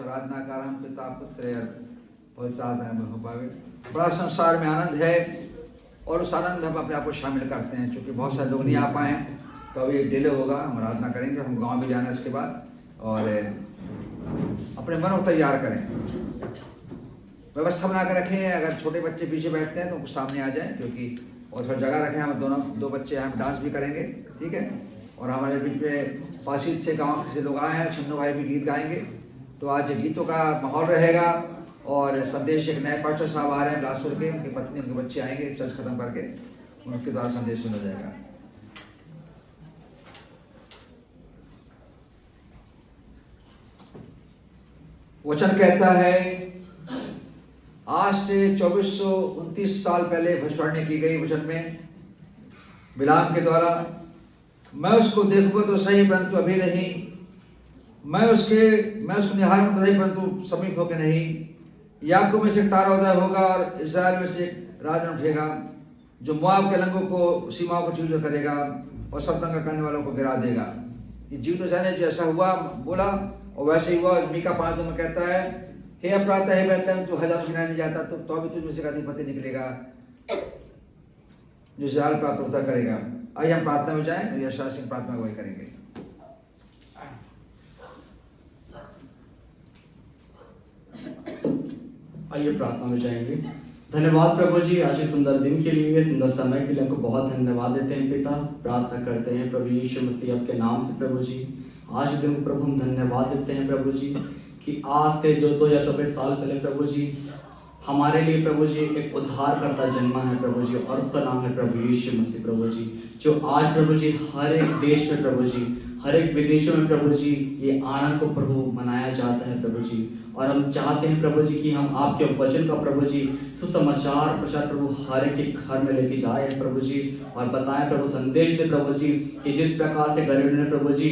आराधना कारण पिता पुत्र पवित्र आत्मा में हो पावे। बड़ा संसार में आनंद है और उस आनंद में हम अपने आप को शामिल करते हैं। क्योंकि बहुत सारे लोग नहीं आ पाए तो अभी एक डिले होगा, हम आराधना करेंगे, हम गांव भी जाना है इसके बाद, और अपने मन को तैयार करें, व्यवस्था बना कर रखें। अगर छोटे बच्चे पीछे बैठते हैं तो उनको सामने आ जाएं, क्योंकि और थोड़ा जगह रखें। हम दोनों दो बच्चे हम डांस भी करेंगे, ठीक है। और हमारे बीच में पासीत से गांव से लोग आए हैं, छिन्नू भाई भी गीत गाएंगे। तो आज गीतों का माहौल रहेगा और संदेश एक नए पास्टर साहब आ रहे हैं बिलासपुर के, उनकी पत्नी उनके बच्चे आएंगे चर्च खत्म करके, उनके द्वारा संदेश सुना जाएगा। वचन कहता है, आज से 2429 साल पहले भविष्यवाणी की गई वचन में बिलाम के द्वारा, मैं उसको देखूंगा तो सही परंतु अभी नहीं, मैं उसको निहारूंगा तो सही परंतु समीप होकर नहीं। याकूब में से एक तारा उदय होगा और इस्राएल में से एक राजन उठेगा, जो मोआब के लंगों को सीमाओं को चूर करेगा और सब दंगा करने वालों को गिरा देगा। ये जीवित वचन है, जैसा हुआ बोला और वैसे ही हुआ। मीका 5 में कहता है, हे अपराधा हे बेतलेहम, तू हजार गिनाया नहीं जाता तो भी तुझ में से अधिपति निकलेगा जो इस्राएल पर प्रभुता करेगा। आइए हम प्रार्थना में जाएं, यशा सिंह प्रार्थना वही करेंगे। आइए प्रार्थना में जाएंगे। धन्यवाद प्रभु जी, आज इस सुंदर दिन के लिए, सुंदर समय के लिए आपको बहुत धन्यवाद देते हैं पिता। प्रार्थना करते हैं प्रभु यीशु मसीह आपके नाम से प्रभु जी, आज दिन को प्रभु हम धन्यवाद देते हैं प्रभु जी कि आज से जो 2024 साल पहले प्रभु जी हमारे लिए प्रभु जी एक उद्धारकर्ता जन्मा है प्रभु जी, और उसका नाम है प्रभु यीशु मसीह प्रभु जी, जो आज प्रभु जी हर एक देश में प्रभु जी, हर एक विदेशों में प्रभु जी ये आनंद को प्रभु मनाया जाता है प्रभु जी। और हम चाहते हैं प्रभु जी कि हम आपके वचन का प्रभु जी सुसमाचार प्रचार प्रभु हर एक घर में लेके जाए प्रभु जी, और बताएं प्रभु, संदेश दे प्रभु जी कि जिस प्रकार से गरीब ने प्रभु जी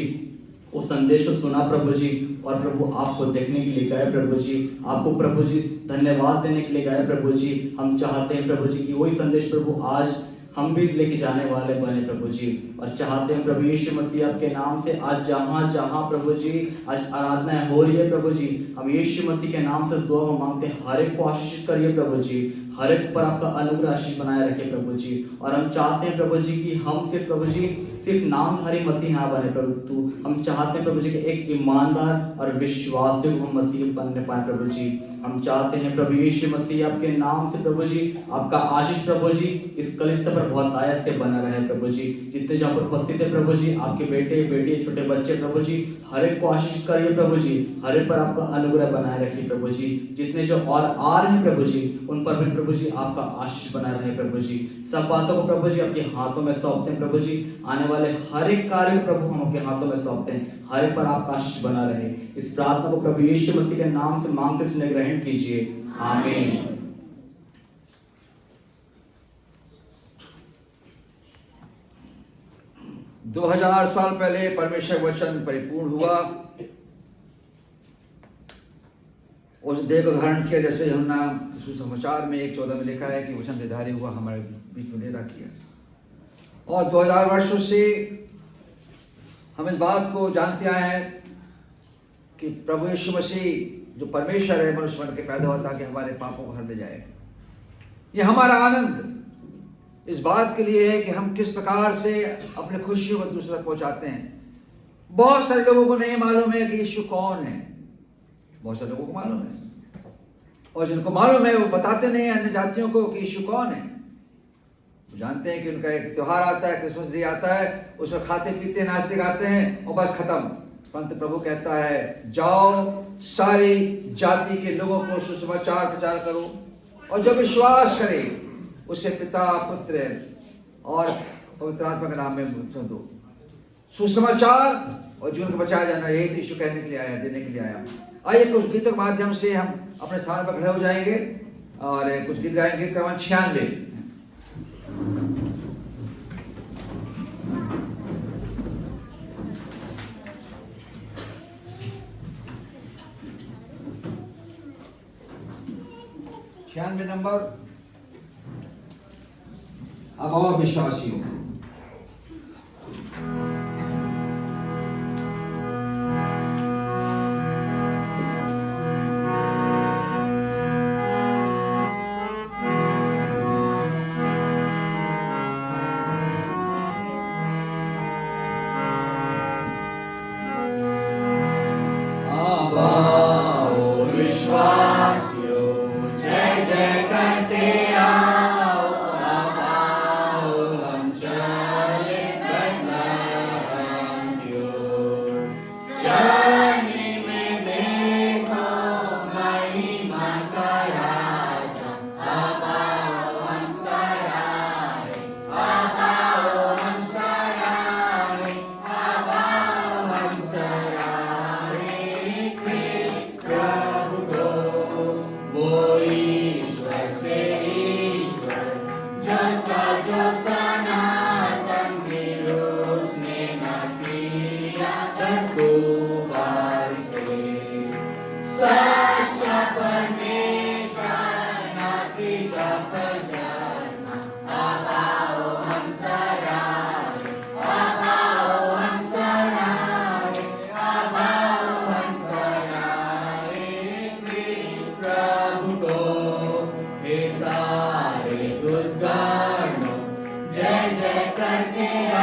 उस संदेश को सुना प्रभु जी, और प्रभु आपको देखने के लिए गए प्रभु जी, आपको प्रभु जी धन्यवाद देने के लिए गए प्रभु जी। हम चाहते हैं प्रभु जी कि वही संदेश प्रभु आज हम भी लेके जाने वाले बने प्रभु जी, और चाहते हैं प्रभु यीशु मसीह आपके नाम से आज जहाँ जहाँ प्रभु जी आज आराधना हो रही है प्रभु जी, हम यीशु मसीह के नाम से दुआ मांगते हैं, हर एक को आशीषित करिए प्रभु जी, हर एक पर आपका अनुग्रह आशीष बनाए रखिए प्रभु जी। और हम चाहते हैं प्रभु जी कि हम सिर्फ प्रभु जी सिर्फ नामधारी मसीहा बने प्रभु तू, हम चाहते हैं प्रभु जी कि एक ईमानदार और विश्वासी मसीह बनने पाए प्रभु जी। हम चाहते हैं प्रभु यीशु मसीह आपके नाम से प्रभु जी आपका आशीष प्रभु जी इस कलीसिया पर बहुत आयत से बना रहे प्रभु जी। जितने जहाँ पर उपस्थित है प्रभु जी, आपके बेटे बेटी छोटे बच्चे प्रभु जी, हर एक को आशीष करिए प्रभु जी, हर एक पर आपका अनुग्रह बनाए रखिए प्रभु जी। जितने जो और आ रहे हैं प्रभु जी उन पर भी प्रभु जी आपका आशीष बना रहे प्रभु जी। सब बातों को प्रभु जी आपके हाथों में सौंपते हैं प्रभु जी, आने वाले हर एक कार्य को प्रभु हम आपके हाथों में सौंपते हैं, हर एक पर आपका आशीष बना रहे। इस प्रार्थना को प्रभु यीशु मसीह के नाम से मांगते सुने ग्रहण कीजिए, आमीन। 2000 साल पहले परमेश्वर वचन परिपूर्ण हुआ, उस देह को धारण किया, जैसे यूहन्ना सुसमाचार में 1:14 में लिखा है कि वचन देहधारी हुआ, हमारे बीच में डेरा किया। और 2000 वर्षों से हम इस बात को जानते आए हैं कि प्रभु यीशु मसीह जो परमेश्वर है मनुष्य बन के पैदा हुआ ताकि हमारे पापों को हर ले जाए। ये हमारा आनंद इस बात के लिए है कि हम किस प्रकार से अपने खुशियों को दूसरे तक पहुंचाते हैं। बहुत सारे लोगों को नहीं मालूम है कि यीशु कौन है, बहुत सारे लोगों को मालूम है, और जिनको मालूम है वो बताते नहीं है अन्य जातियों को कि यीशु कौन है। वो जानते हैं कि उनका एक त्योहार आता है, क्रिसमस डे आता है, उसमें खाते पीते नाचते गाते हैं और बस खत्म। परंतु प्रभु कहता है जाओ सारी जाति के लोगों को सुसमाचार प्रचार करो, और जो विश्वास करे उसे पिता पुत्र और पवित्र आत्मा के नाम में दो। सुसमाचार और जीवन को बचाया जाना, यही यीशु कहने के लिए आया, देने के लिए आया। आइए कुछ गीतों के माध्यम से हम अपने स्थान पर खड़े हो जाएंगे और कुछ गीत गाएंगे। क्रम 96 नंबर। अब और विश्वासियों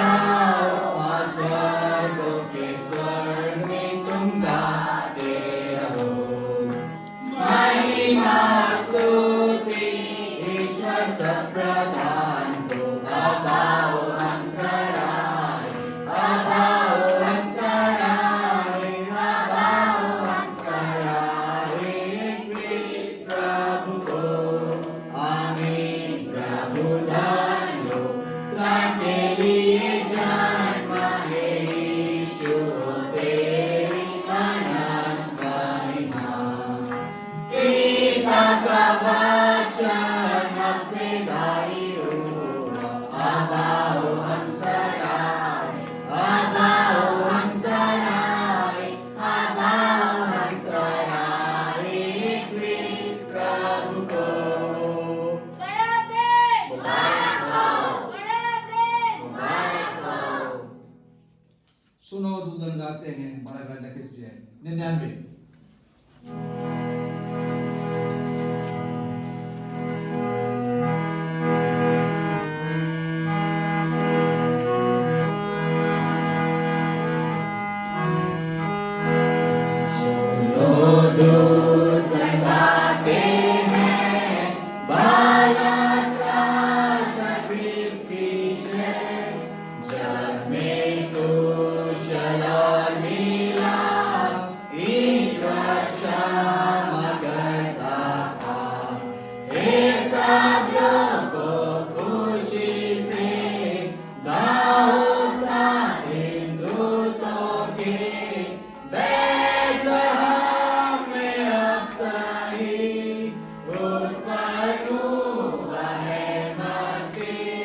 जाओ आज स्वर्गों के स्वर्ग में तुम गाते रहो। महिमा स्तुति ईश्वर सब प्रधान को गाओ हंसराय, गाओ हंसराय, गाओ हंसराय कृष्ण प्रभु को। आमीन। प्रभु धन्य हो त्राण के लिए जन्म है यीशु, तेरी अनंत महिमा। पिता का वचन अपने दाई हुआ, गाओ हंसराय, गाओ हंसराय, गाओ हंसराय कृष्ण प्रभु को। सुनो दूधन गाते हैं हमारा राजा कृष्ण जय। 99। दूधन गाते हैं बालक राजा कृष्ण की जय। जग में कुशल और लीला ईश्वर क्षमा करता था। हे सब लोगों खुशी से गाओ सारे दूतों के। बैतलहम में अब सही उत्पन्न हुआ है मसीह।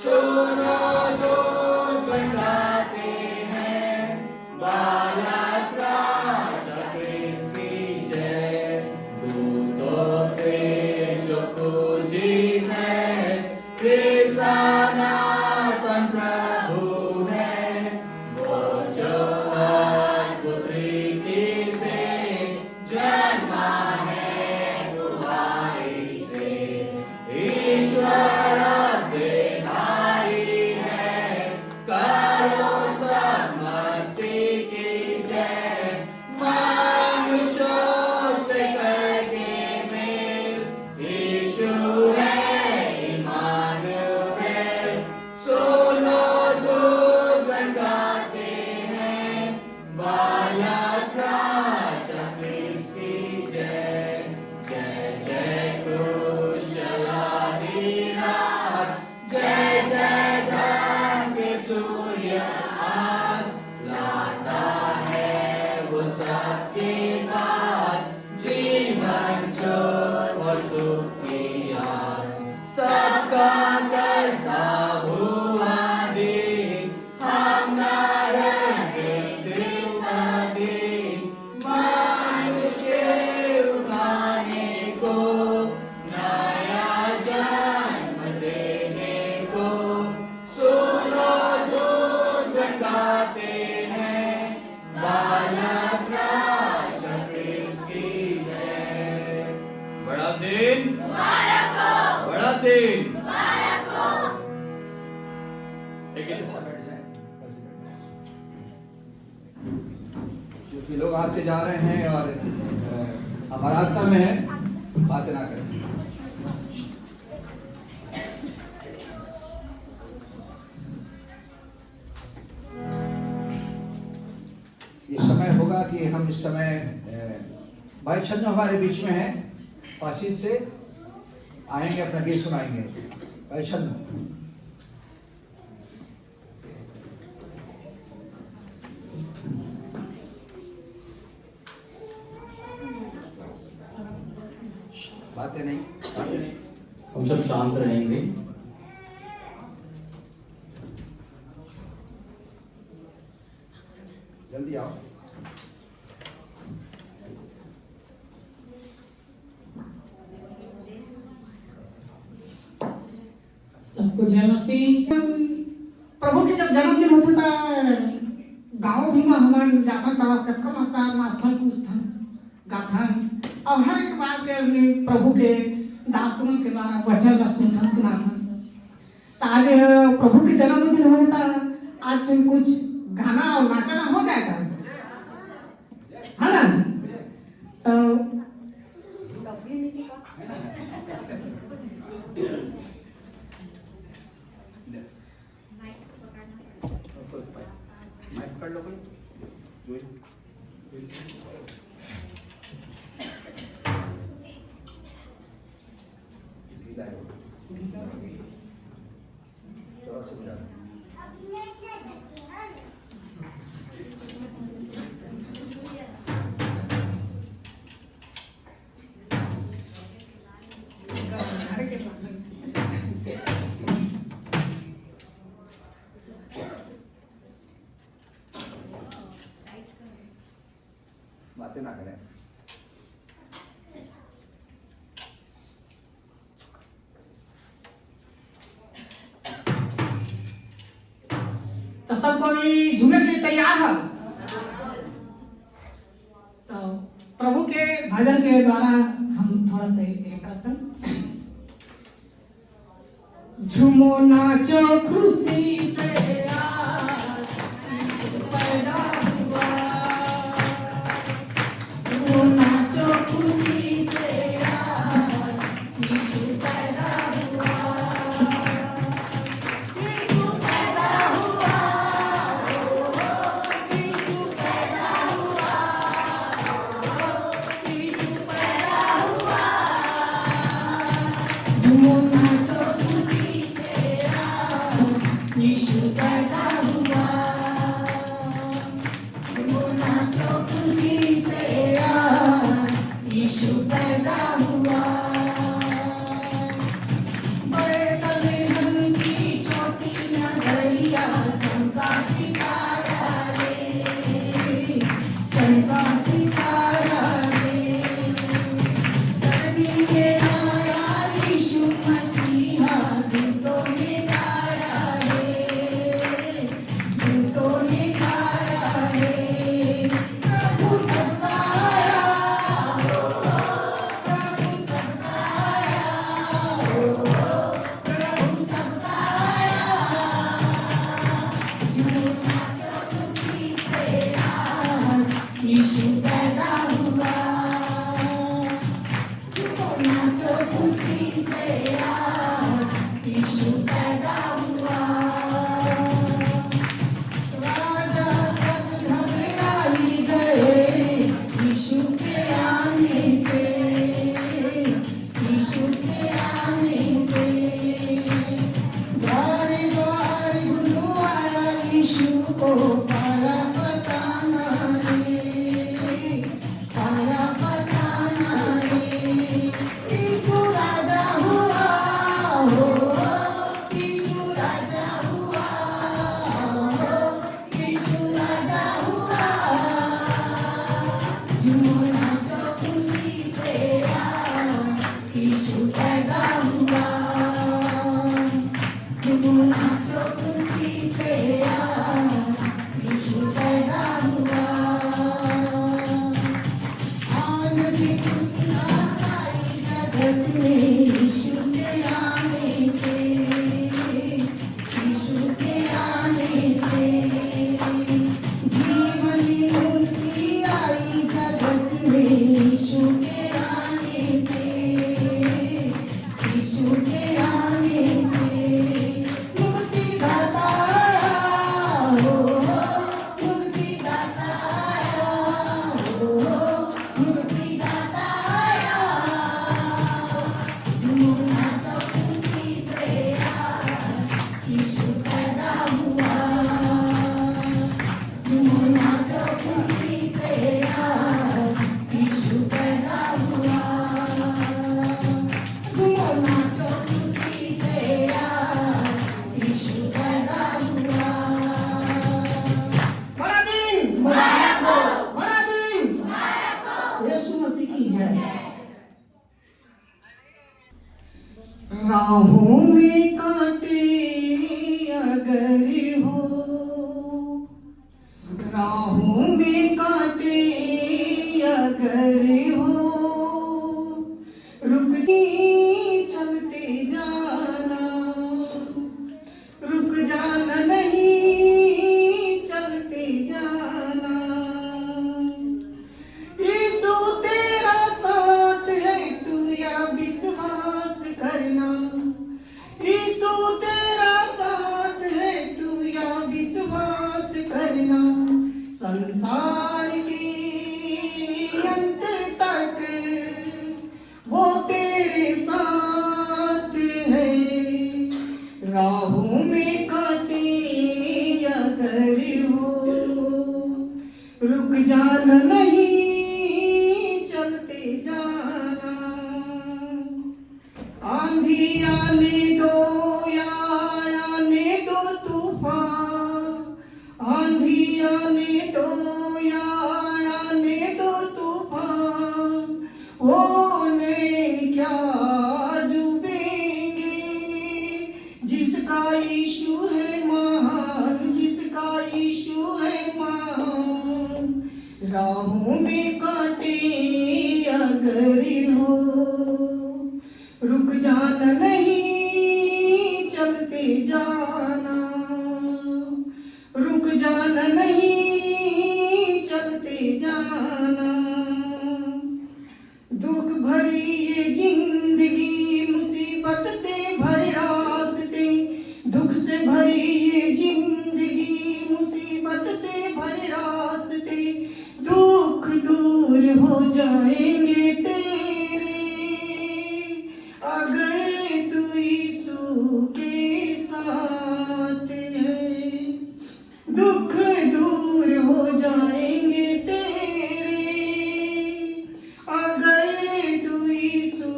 सुनो दूधन गाते हैं बालक राजा कृष्ण की जय। दूतों से जो पूजित है कृष्ण सनातन प्रभु है। वो जो अद्भुत रीति से जन्मा है तुम्हारी से। ईश्वर देधारी है, करो सब मसीह की जय। मनुष्यों से करके मेल यीशु है इम्मानुएल। सुनो दूधन गाते हैं बालक राजा कृष्ण की जय। जय जय कुशलाधीराज, जय जय धर्म के सूर्य आज। लाता है वो सबके पास जीवन ज्योत और सुख की आस। सबका करता हुआ दिन हम ना रहे दिन। मनुष्य उठाने को, नया जन्म देने को। सुनो दूधन गाते हैं बालक राजा कृष्ण की जय। बड़ा दिन, बड़ा दिन। ऐसा बैठ जाए क्योंकि लोग आते जा रहे हैं और हमारा आत्मा में है, बातें ना करें। ये समय होगा कि हम इस समय भाई छन्नू हमारे बीच में है, पासीद से आएंगे, अपना गीत सुनाएंगे। भाई छन्नू। बातें नहीं, बातें नहीं। हम सब शांत रहेंगे। जल्दी आओ। सबको जय मसीह। प्रभु के जब जन्मदिन होता था गाँव भी में हमारे जाता था कतका मस्ता नास्थल पूछथन गाथन और हर एक बार के प्रभु के दासगुण के द्वारा वचन ला सुनथन सुनाथन। तो आज प्रभु के जन्मदिन होता आज कुछ गाना और नाचना हो जाएगा, है ना? तो माइक पकड़ लो कोई। थोड़ा सा बुझा। बातें ना करें। तो सब कोई झूमने के लिए तैयार है? तो प्रभु के भजन के द्वारा हम थोड़ा सा ये करते हैं। झूमो नाचो खुशी से आज पैदा हुआ, झूमो नाचो खुशी से आज यीशु पैदा हुआ, यीशु पैदा हुआ, यीशु पैदा हुआ, यीशु पैदा हुआ। झूमो नाचो खुशी से आज यीशु पैदा हुआ, झूमो नाचो खुशी से आज यीशु पैदा हुआ। बड़े दलेहन की छोटी नगरिया चमका सितारा रे, चमका सितारा रे। धरती में आया यीशु मसीहा, दूतों ने गाया रे, दूतों ने गाया रे। प्रभु सबका आया हो, प्रभु सबका आया हो, प्रभु सबका आया। झूमो नाचो खुशी से आज यीशु पैदा हुआ, झूमो नाचो खुशी से आज यीशु पैदा हुआ। राजा सब घबराई गए यीशु के आने से, यीशु के आने से। द्वारे द्वारे बुलवाया यीशु को, पाया बताना रे, पाया बताना रे। यीशु राजा हुआ हो, यीशु राजा हुआ हो, यीशु राजा हुआ। झूमो नाचो खुशी से आज यीशु पैदा हुआ, झूमो नाचो खुशी से आज करना, संसार के अंत तक वो तेरे साथ है। राहों में कांटे अगर हो, रुक जाना नहीं, चलते जाना। आंधी आने दो या आने दो तूफान, आंधी आने दो या आने दो तूफान, वो ने क्या डूबेंगे जिसका यीशु है महान, जिसका यीशु है महान। राहों में कांटे अगर हो, रुक जाना नहीं, चलते जाना। रुक जाना नहीं, चलते जाना। दुख भरी ये जिंदगी, मुसीबत से भरे रास्ते, दुख से भरी ये जिंदगी, मुसीबत से भरे रास्ते, दुख दूर हो जाएंगे तेरे अगर तू यीशु के साथ है। दुख दूर हो जाएंगे तेरे अगर तू यीशु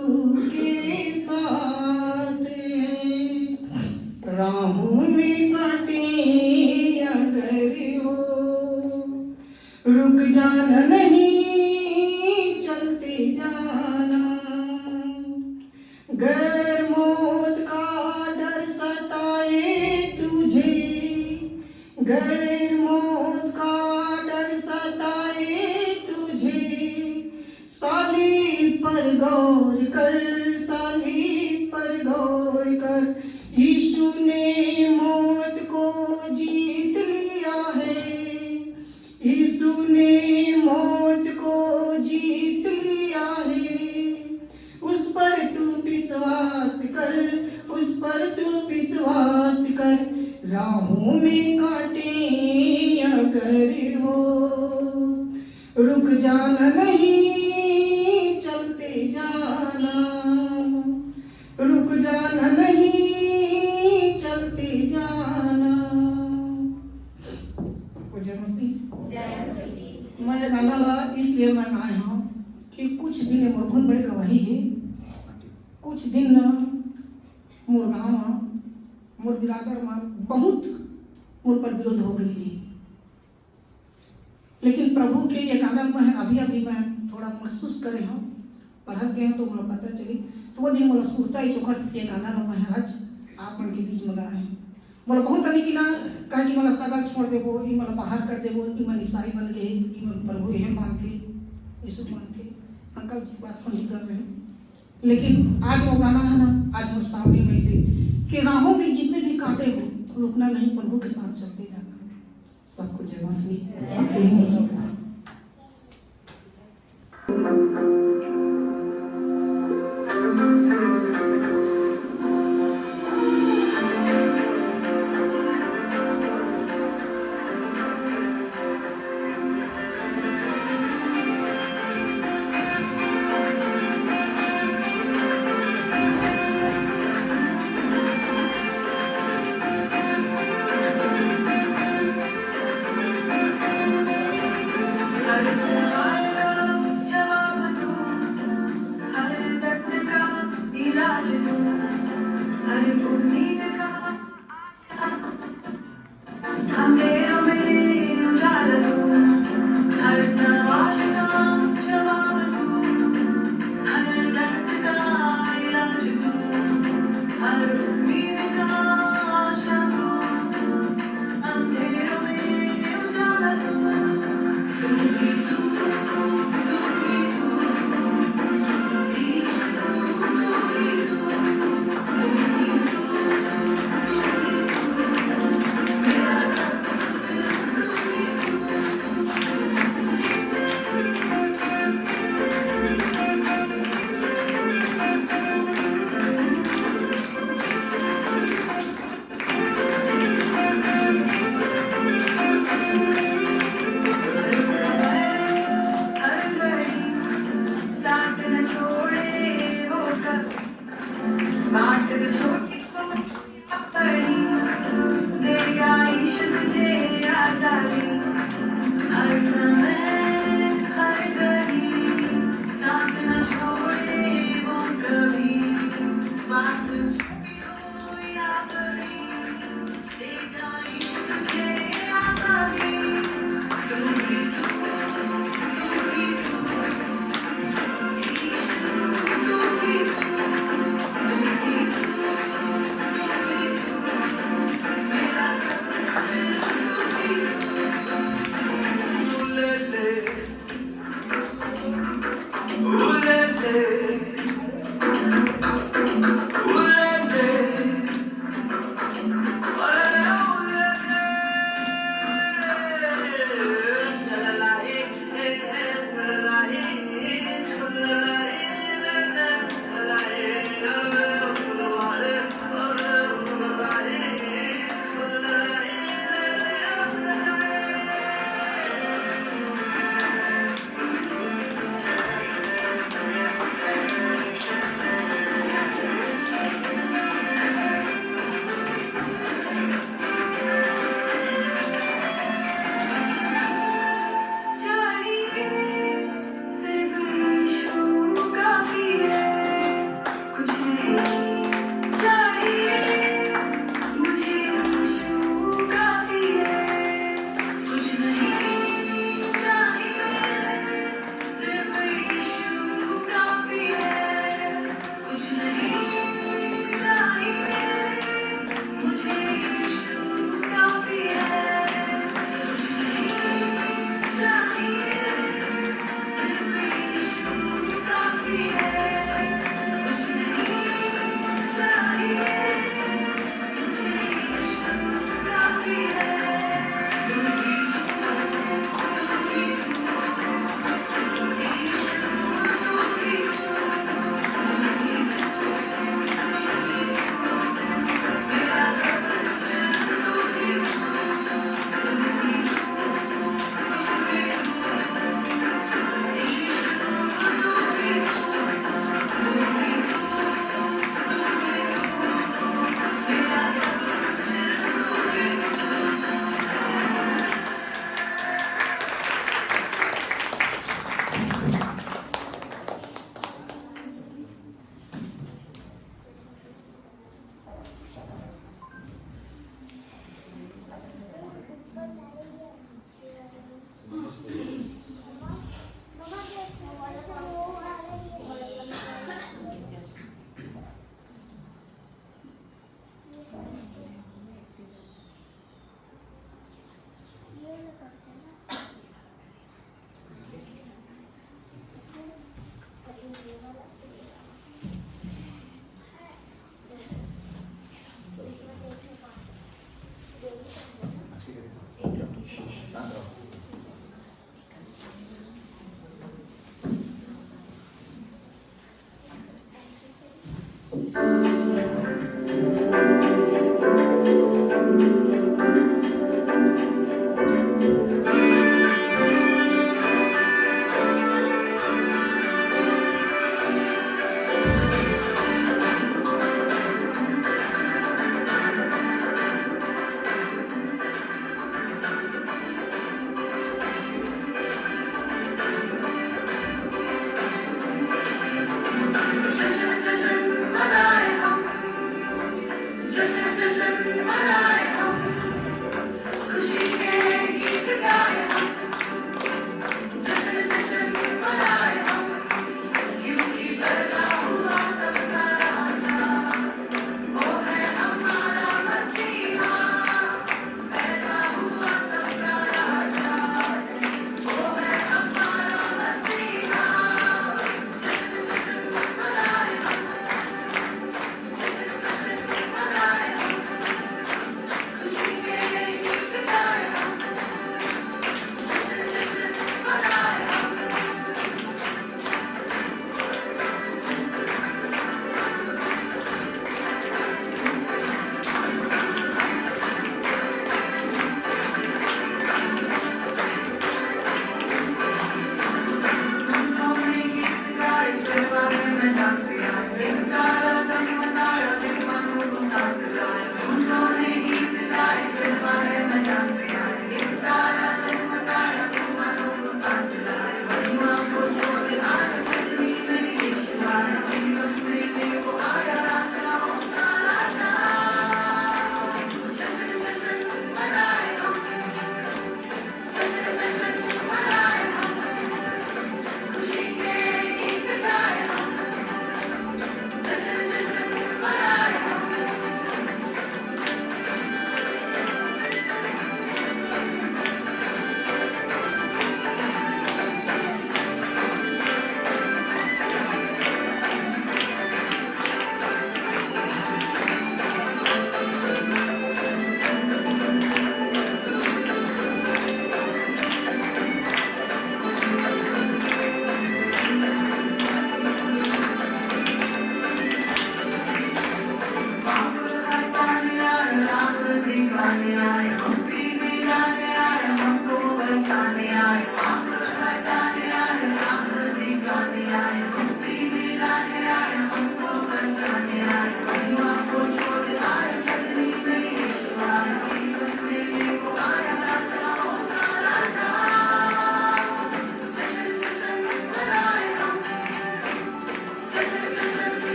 के साथ है। राहों में कांटे अगर हो, रुक जाना नहीं, चलते जाना। गैर मौत का डर सताए तुझे, गैर मौत का डर सताए तुझे, सालीब पर गौर कर, सालीब पर गौर कर। यीशु ने मौत को जीत लिया है, यीशु ने मौत को जीत लिया है। उस पर तू विश्वास कर, उस पर तू विश्वास कर। राहों में कांटे अगर हो, रुक जाना नहीं, चलते जाना। रुक जाना नहीं, चलते जाना। जय मसीह। मैं ये गाना ला इसलिए मैं आया हूँ कि कुछ दिन मोर बहुत बड़े गवाही है। कुछ दिन मोर गाँव मोर बिरादर में बहुत मोर पर विरोध हो गई, लेकिन प्रभु के ये गाना में अभी अभी मैं थोड़ा महसूस करे हूँ, पढ़त गए हैं तो मुझे पता चली। तो वो दिन मोला सुरता ही चोखर से ये गाना मैं आज आप मन के बीच में गाए हैं। मोला बहुत अभी कि ना कहा कि मला सगल छोड़ देबो, ई मला बाहर कर देबो, ई मन ईसाई बन गए, ई मन प्रभु ये मानते, यीशु मानते। अंकल जी बात को नहीं कर रहे हैं, लेकिन आज वो गाना है ना, आज वो सामने में से कि राहों में जितने भी कांटे हो, रुकना नहीं, प्रभु के साथ चलते जाना। सबको जय मसीह।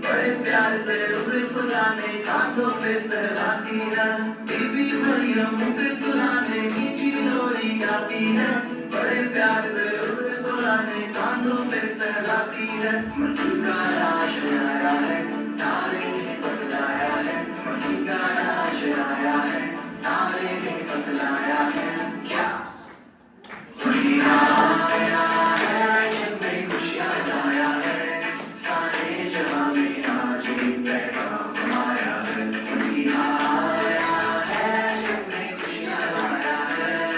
बड़े प्यार से उसे सुलाने कांधों पे सहलाती है बीबी मरियम उसे सुलाने मीठी लोरी गाती है बड़े प्यार से उसे सुलाने कांधों पे सहलाती है मसीह का राज आया है तारे ने बतलाया है मसीह का राज आया है तारे ने बतलाया है क्या मसीह आया है जग में खुशियाँ लाया है सारे जहां में आज ही पैगाम आया है मसीह आया है जग में खुशियाँ लाया है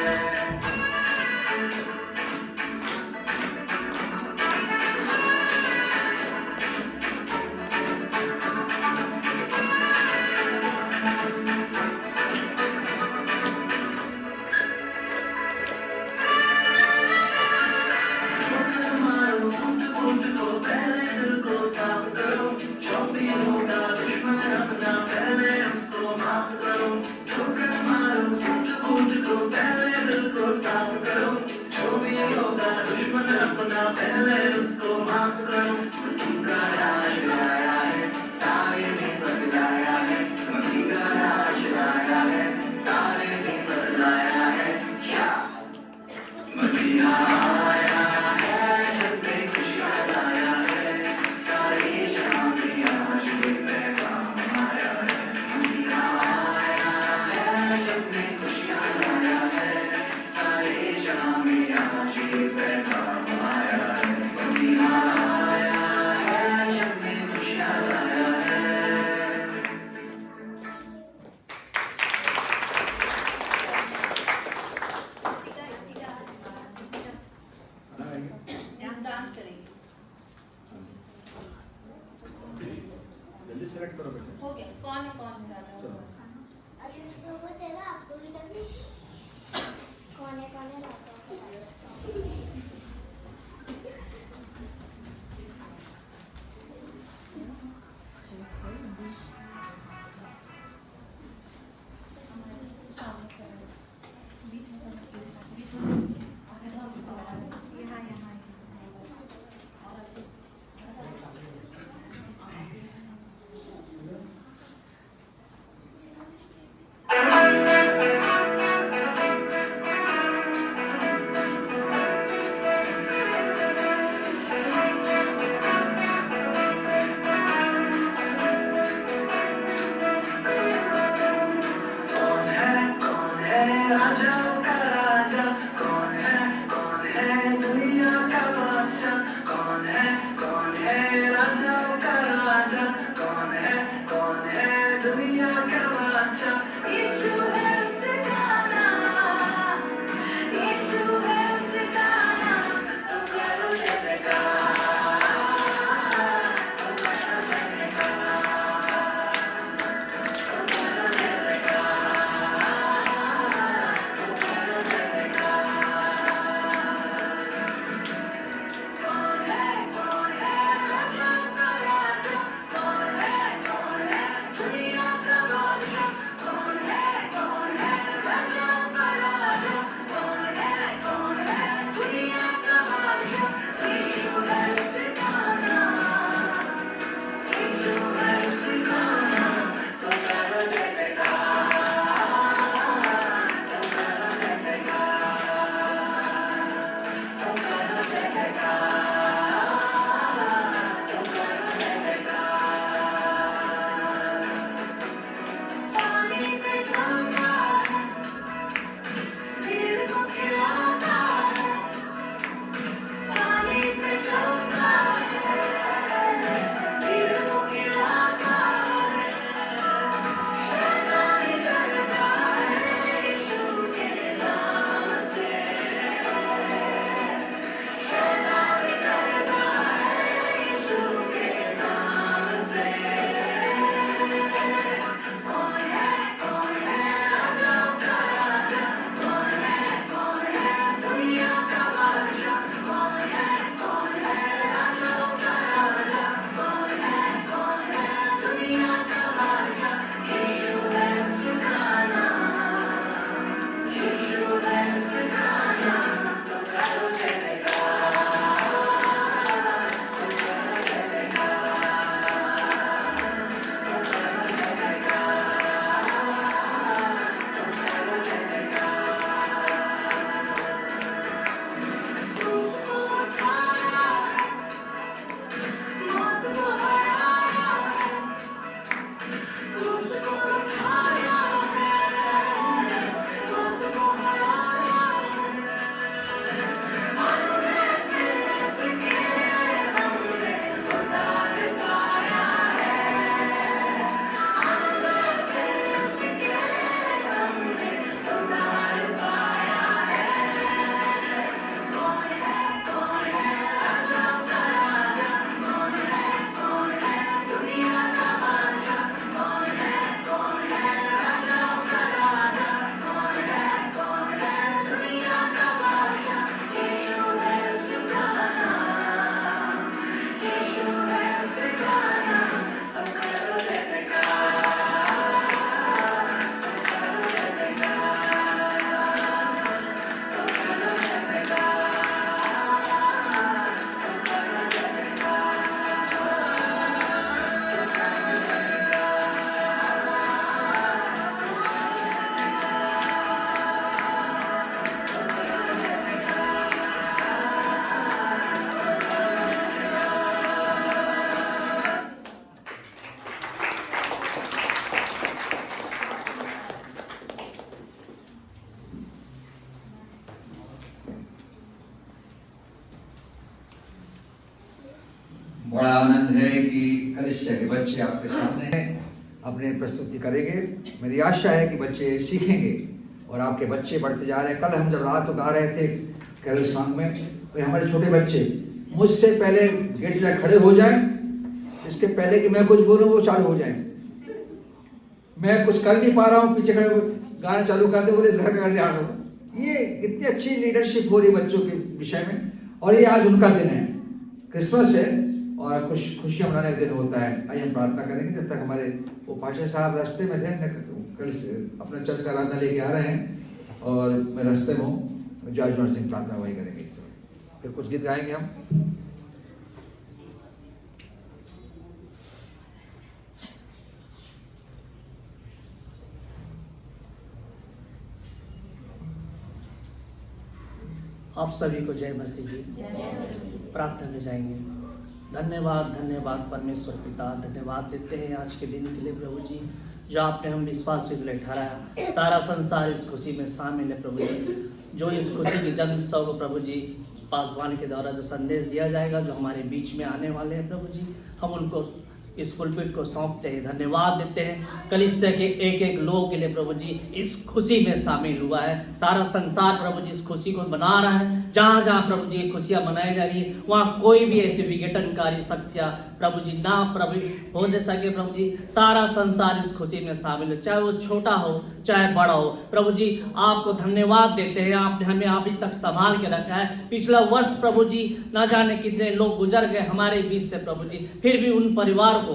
बड़ा आनंद है कि कलिसिया के बच्चे आपके सामने हैं, अपनी प्रस्तुति करेंगे। मेरी आशा है कि बच्चे सीखेंगे और आपके बच्चे बढ़ते जा रहे हैं। कल हम जब रात को गा रहे थे कैरल सॉन्ग में, तो हमारे छोटे बच्चे मुझसे पहले गेट पे खड़े हो जाएं, इसके पहले कि मैं कुछ बोलूं वो चालू हो जाएं। मैं कुछ कर नहीं पा रहा हूँ, पीछे खड़े गाना चालू कर दे, बोले इसका करने आ रहा। ये इतनी अच्छी लीडरशिप हो रही बच्चों के विषय में। और ये आज उनका दिन है, क्रिसमस है और खुशियां मनाने का दिन होता है। आइए हम प्रार्थना करेंगे। जब तक हमारे वो पाशा साहब रास्ते में थे, कल से अपना चर्च का रास्ता लेके आ रहे हैं और मैं रास्ते में हूँ, जॉर्ज सिंह प्रार्थना वही करेंगे। फिर कुछ गीत गाएंगे हम। आप सभी को जय मसीह की। प्रार्थना में जाएंगे। धन्यवाद धन्यवाद परमेश्वर पिता, धन्यवाद देते हैं आज के दिन के लिए प्रभु जी, जो आपने हम विश्वास के लिए ठहराया। सारा संसार इस खुशी में शामिल है प्रभु जी। जो इस खुशी की जन्म उत्सव को प्रभु जी पासवान के द्वारा जो संदेश दिया जाएगा, जो हमारे बीच में आने वाले हैं प्रभु जी, हम उनको इस पुलपिट को सौंपते हैं। धन्यवाद देते हैं कलीसिया के एक एक लोग के लिए प्रभु जी इस खुशी में शामिल हुआ है। सारा संसार प्रभु जी इस खुशी को मना रहा है। जहाँ जहाँ प्रभु जी खुशियाँ मनाई जा रही है, वहाँ कोई भी ऐसी विघटनकारी शक्तियाँ प्रभु जी ना प्रभु हो दे सके। प्रभु जी सारा संसार इस खुशी में शामिल है, चाहे वो छोटा हो चाहे बड़ा हो। प्रभु जी आपको धन्यवाद देते हैं, आपने हमें अभी तक संभाल के रखा है। पिछला वर्ष प्रभु जी ना जाने कितने लोग गुजर गए हमारे बीच से प्रभु जी, फिर भी उन परिवार को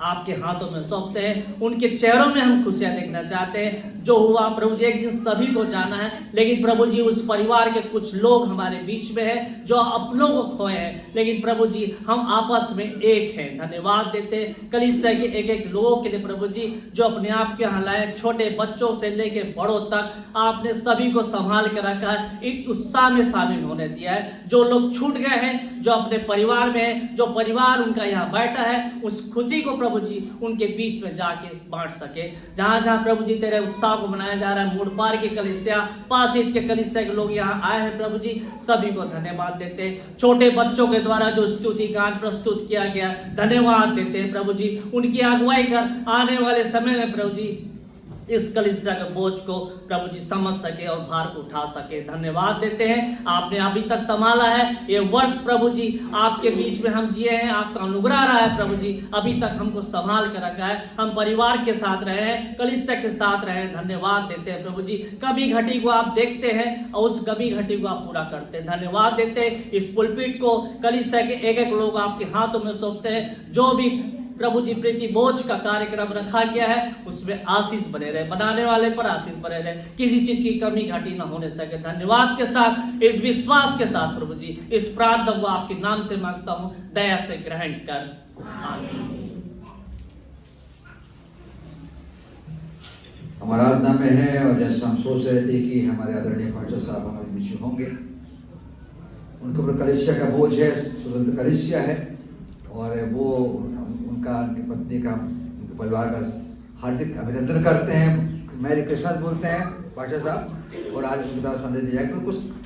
आपके हाथों में सौंपते हैं। उनके चेहरों में हम खुशियां देखना चाहते हैं। जो हुआ प्रभु जी एक दिन सभी को जाना है, लेकिन प्रभु जी उस परिवार के कुछ लोग हमारे बीच में हैं जो अपनों को खोए हैं, लेकिन प्रभु जी हम आपस में एक हैं। धन्यवाद देते हैं कलीसिया के एक एक लोगों के लिए प्रभु जी, जो अपने आप के यहाँ लाए, छोटे बच्चों से लेके बड़ों तक आपने सभी को संभाल के रखा है, एक उत्साह में शामिल होने दिया है। जो लोग छूट गए हैं, जो अपने परिवार में है, जो परिवार उनका यहाँ बैठा है, उस खुशी को प्रभु जी उनके बीच में जाके बांट सके। जहां जहां प्रभु जी तेरे उत्साह को मनाया जा रहा है, मुड़पार के कलीसिया, पासीत के कलीसिया के लोग यहाँ आए हैं प्रभु जी, सभी को धन्यवाद देते हैं। छोटे बच्चों के द्वारा जो स्तुति गान प्रस्तुत किया गया, धन्यवाद देते हैं प्रभु जी। उनकी अगुवाई कर आने वाले समय में प्रभु जी इस कलीसिया के बोझ को प्रभु जी समझ सके और भार को उठा सके। धन्यवाद देते हैं, आपने अभी तक संभाला है। ये वर्ष प्रभु जी आपके बीच में हम जिए हैं, आपका अनुग्रह रहा है प्रभु जी, अभी तक हमको संभाल कर रखा है। हम परिवार के साथ रहे हैं, कलीसिया के साथ रहे हैं। धन्यवाद देते हैं प्रभु जी। कभी घटी को आप देखते हैं और उस कभी घटी को आप पूरा करते हैं। धन्यवाद देते हैं इस पुलपिट को कलीसिया के एक एक लोग आपके हाथों में सौंपते हैं। जो भी प्रभु जी प्रीति बोझ का कार्यक्रम रखा गया है, उसमें आशीष बने रहे, बनाने वाले पर आशीष बने रहे, किसी चीज की कमी घटी न होने सके। धन्यवाद के साथ, इस विश्वास के साथ प्रभु जी इस प्रार्थना को आपके नाम से मांगता हूँ, दया से ग्रहण कर, आमीन। हम आराधना में है और जैसा हम सोच रहे थे कि हमारे आदरणीय पास्टर साहब हमारे बीच में होंगे, उनके ऊपर कलीसिया का बोझ है, स्वतंत्र कलीसिया है और वो उनका, उनकी पत्नी का, उनके परिवार का हार्दिक अभिनंदन करते हैं, मैरी क्रिसमस बोलते हैं पास्टर साहब, और आज उनके द्वारा संदेश दिया है।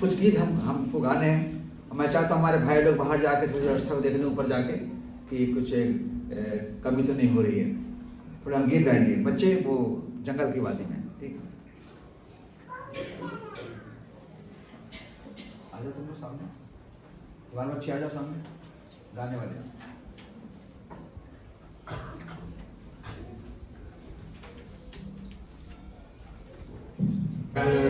कुछ गीत हमको गाने हैं। मैं चाहता हूँ हमारे भाई लोग बाहर जाके थोड़ी व्यवस्था को देखने, ऊपर जाके कि कुछ कमी तो नहीं हो रही है। थोड़ा हम गीत गाएंगे, बच्चे वो जंगल की वादी में, ठीक। आ जाओ तुम लोग सामने, तुम्हारे बच्चे आ जाओ सामने, गाने वाले। Bye.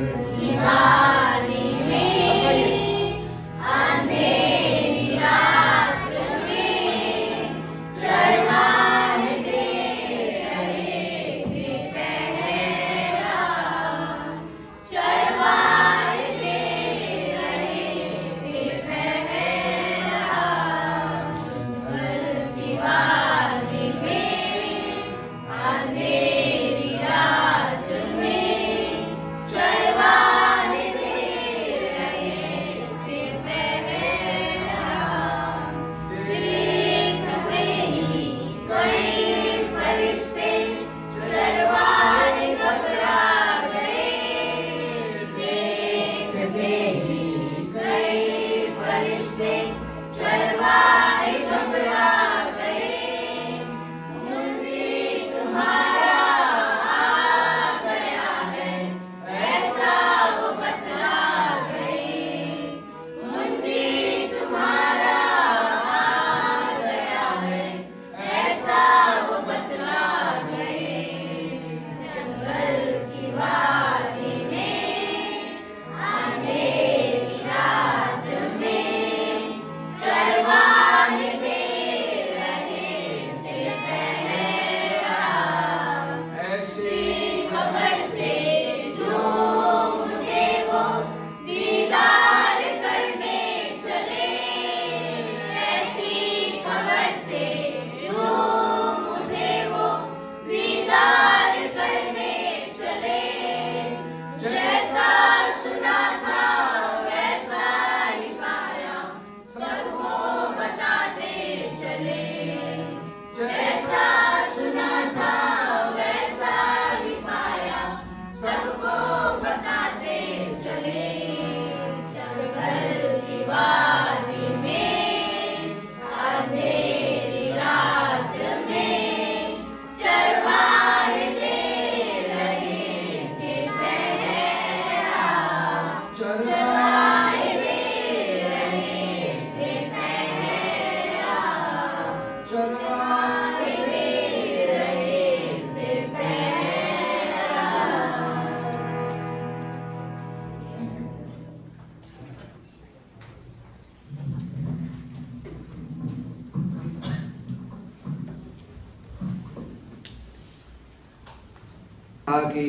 कि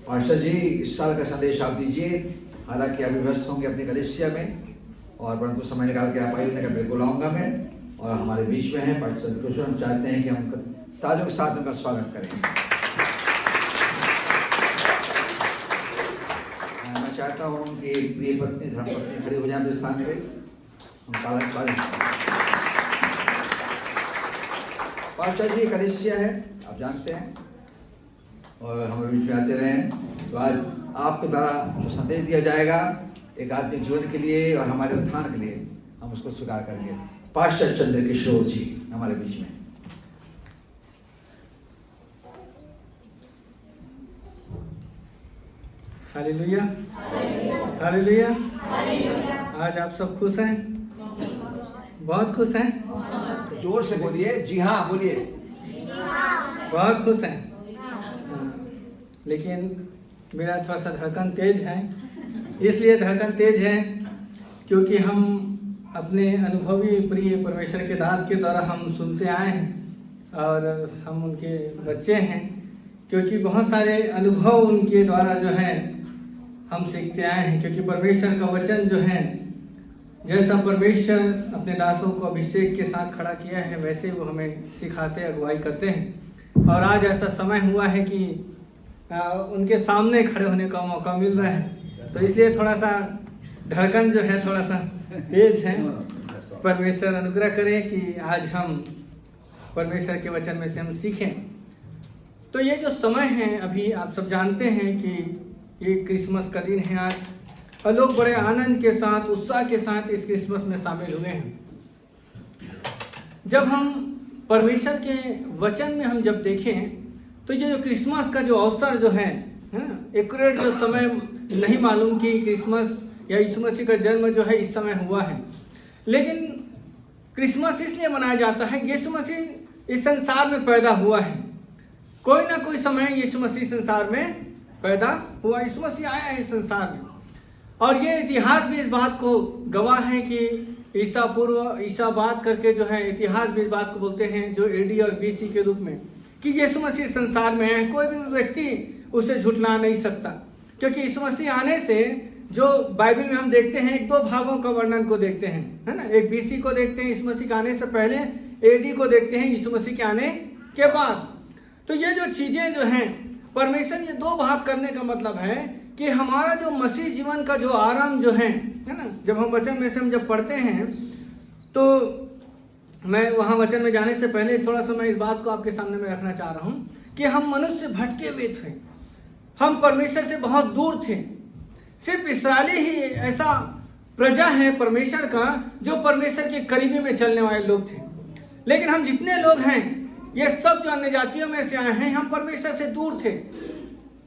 पास्टर जी इस साल का संदेश आप दीजिए। हालांकि अभी व्यस्त होंगे अपनी कलीसिया में, और परंतु समय निकाल के आप आइए। उन्होंने कहा बिल्कुल आऊंगा मैं, और हमारे बीच में है पास्टर कृष्ण। हम चाहते हैं कि हम तालियों के साथ उनका स्वागत करें। मैं चाहता हूँ उनकी प्रिय पत्नी धर्मपत्नी खड़ी हो जाए अपने स्थान पे। पास्टर जी कलीसिया है, आप जानते हैं, और हमारे बीच में आते रहें। तो आज आपके द्वारा जो संदेश दिया जाएगा एक आत्मिक जीवन के लिए और हमारे उत्थान के लिए, हम उसको स्वीकार करेंगे। पास्टर चंद्र किशोर जी हमारे बीच में। Hallelujah, hallelujah. आज आप सब खुश हैं? बहुत खुश हैं? जोर से बोलिए। जी हाँ बोलिए। बहुत खुश हैं। लेकिन मेरा थोड़ा सा धड़कन तेज है। इसलिए धड़कन तेज है क्योंकि हम अपने अनुभवी प्रिय परमेश्वर के दास के द्वारा हम सुनते आए हैं और हम उनके बच्चे हैं। क्योंकि बहुत सारे अनुभव उनके द्वारा जो है हम सीखते आए हैं। क्योंकि परमेश्वर का वचन जो है, जैसा परमेश्वर अपने दासों को अभिषेक के साथ खड़ा किया है, वैसे वो हमें सिखाते अगुवाई करते हैं। और आज ऐसा समय हुआ है कि उनके सामने खड़े होने का मौका मिल रहा है, तो इसलिए थोड़ा सा धड़कन जो है थोड़ा सा तेज है। परमेश्वर अनुग्रह करें कि आज हम परमेश्वर के वचन में से हम सीखें। तो ये जो समय है, अभी आप सब जानते हैं कि ये क्रिसमस का दिन है आज, और लोग बड़े आनंद के साथ, उत्साह के साथ इस क्रिसमस में शामिल हुए हैं। जब हम परमेश्वर के वचन में हम जब देखें तो ये जो क्रिसमस का जो अवसर जो है, एक्यूरेट जो समय नहीं मालूम कि क्रिसमस या यीशु मसीह का जन्म जो है इस समय हुआ है, लेकिन क्रिसमस इसलिए मनाया जाता है, यीशु मसीह इस संसार में पैदा हुआ है। कोई ना कोई समय यीशु मसीह संसार में पैदा हुआ, यीशु मसीह आया है इस संसार में। और ये इतिहास भी इस बात को गवाह है कि ईसा बाद करके जो है इतिहास भी इस बात को बोलते हैं, जो एडी और बीसी के रूप में, कि यीशु मसीह संसार में है। कोई भी व्यक्ति उसे झुठला नहीं सकता, क्योंकि यीशु मसीह आने से जो बाइबल में हम देखते हैं, एक दो भागों का वर्णन को देखते हैं, है ना। एक बीसी को देखते हैं यीशु मसीह के आने से पहले, एडी को देखते हैं यीशु मसीह के आने के बाद। तो ये जो चीजें जो हैं, परमेश्वर ये दो भाग करने का मतलब है कि हमारा जो मसीह जीवन का जो आरंभ जो है ना, जब हम वचन में से हम जब पढ़ते हैं, तो मैं वहां वचन में जाने से पहले थोड़ा सा मैं इस बात को आपके सामने में रखना चाह रहा हूं कि हम मनुष्य भटके हुए थे, हम परमेश्वर से बहुत दूर थे। सिर्फ इस्राएली ही ऐसा प्रजा है परमेश्वर का जो परमेश्वर के करीबी में चलने वाले लोग थे। लेकिन हम जितने लोग हैं, ये सब जो अन्य जातियों में से आए हैं, हम परमेश्वर से दूर थे,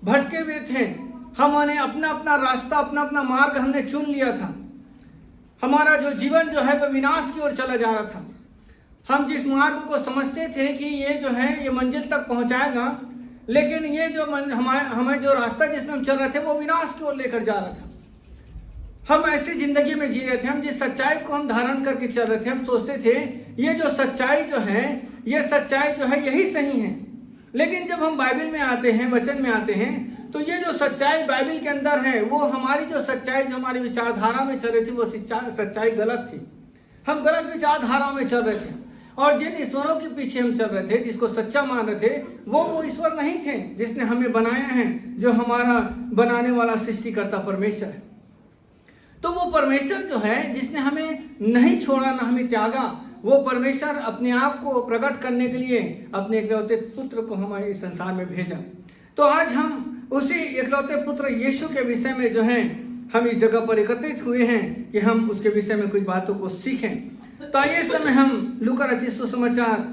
भटके हुए थे। हमने अपना अपना रास्ता, अपना अपना मार्ग हमने चुन लिया था। हमारा जो जीवन जो है वह विनाश की ओर चला जा रहा था। हम जिस मार्ग को समझते थे कि ये जो है ये मंजिल तक पहुंचाएगा, लेकिन ये जो हमें जो रास्ता जिसमें हम चल रहे थे वो विनाश की ओर लेकर जा रहा था। हम ऐसी जिंदगी में जी रहे थे, हम जिस सच्चाई को हम धारण करके चल रहे थे, हम सोचते थे ये जो सच्चाई जो है, ये सच्चाई जो है यही सही है। लेकिन जब हम बाइबल में आते हैं, वचन में आते हैं, तो ये जो सच्चाई बाइबल के अंदर है, वो हमारी जो सच्चाई जो हमारी विचारधारा में चल रही थी, वो सच्चाई गलत थी। हम गलत विचारधारा में चल रहे थे, और जिन ईश्वरों के पीछे हम चल रहे थे, जिसको सच्चा मान रहे थे, वो ईश्वर नहीं थे जिसने हमें बनाया है, जो हमारा बनाने वाला सृष्टिकर्ता परमेश्वर है। तो वो परमेश्वर जो है जिसने हमें नहीं छोड़ा, ना हमें त्यागा, वो परमेश्वर अपने आप को प्रकट करने के लिए अपने इकलौते पुत्र को हमारे इस संसार में भेजा। तो आज हम उसी इकलौते पुत्र यीशु के विषय में जो है हम इस जगह पर एकत्रित हुए हैं कि हम उसके विषय में कुछ बातों को सीखें। तो आइए इस समय हम लूका रचित सुसमाचार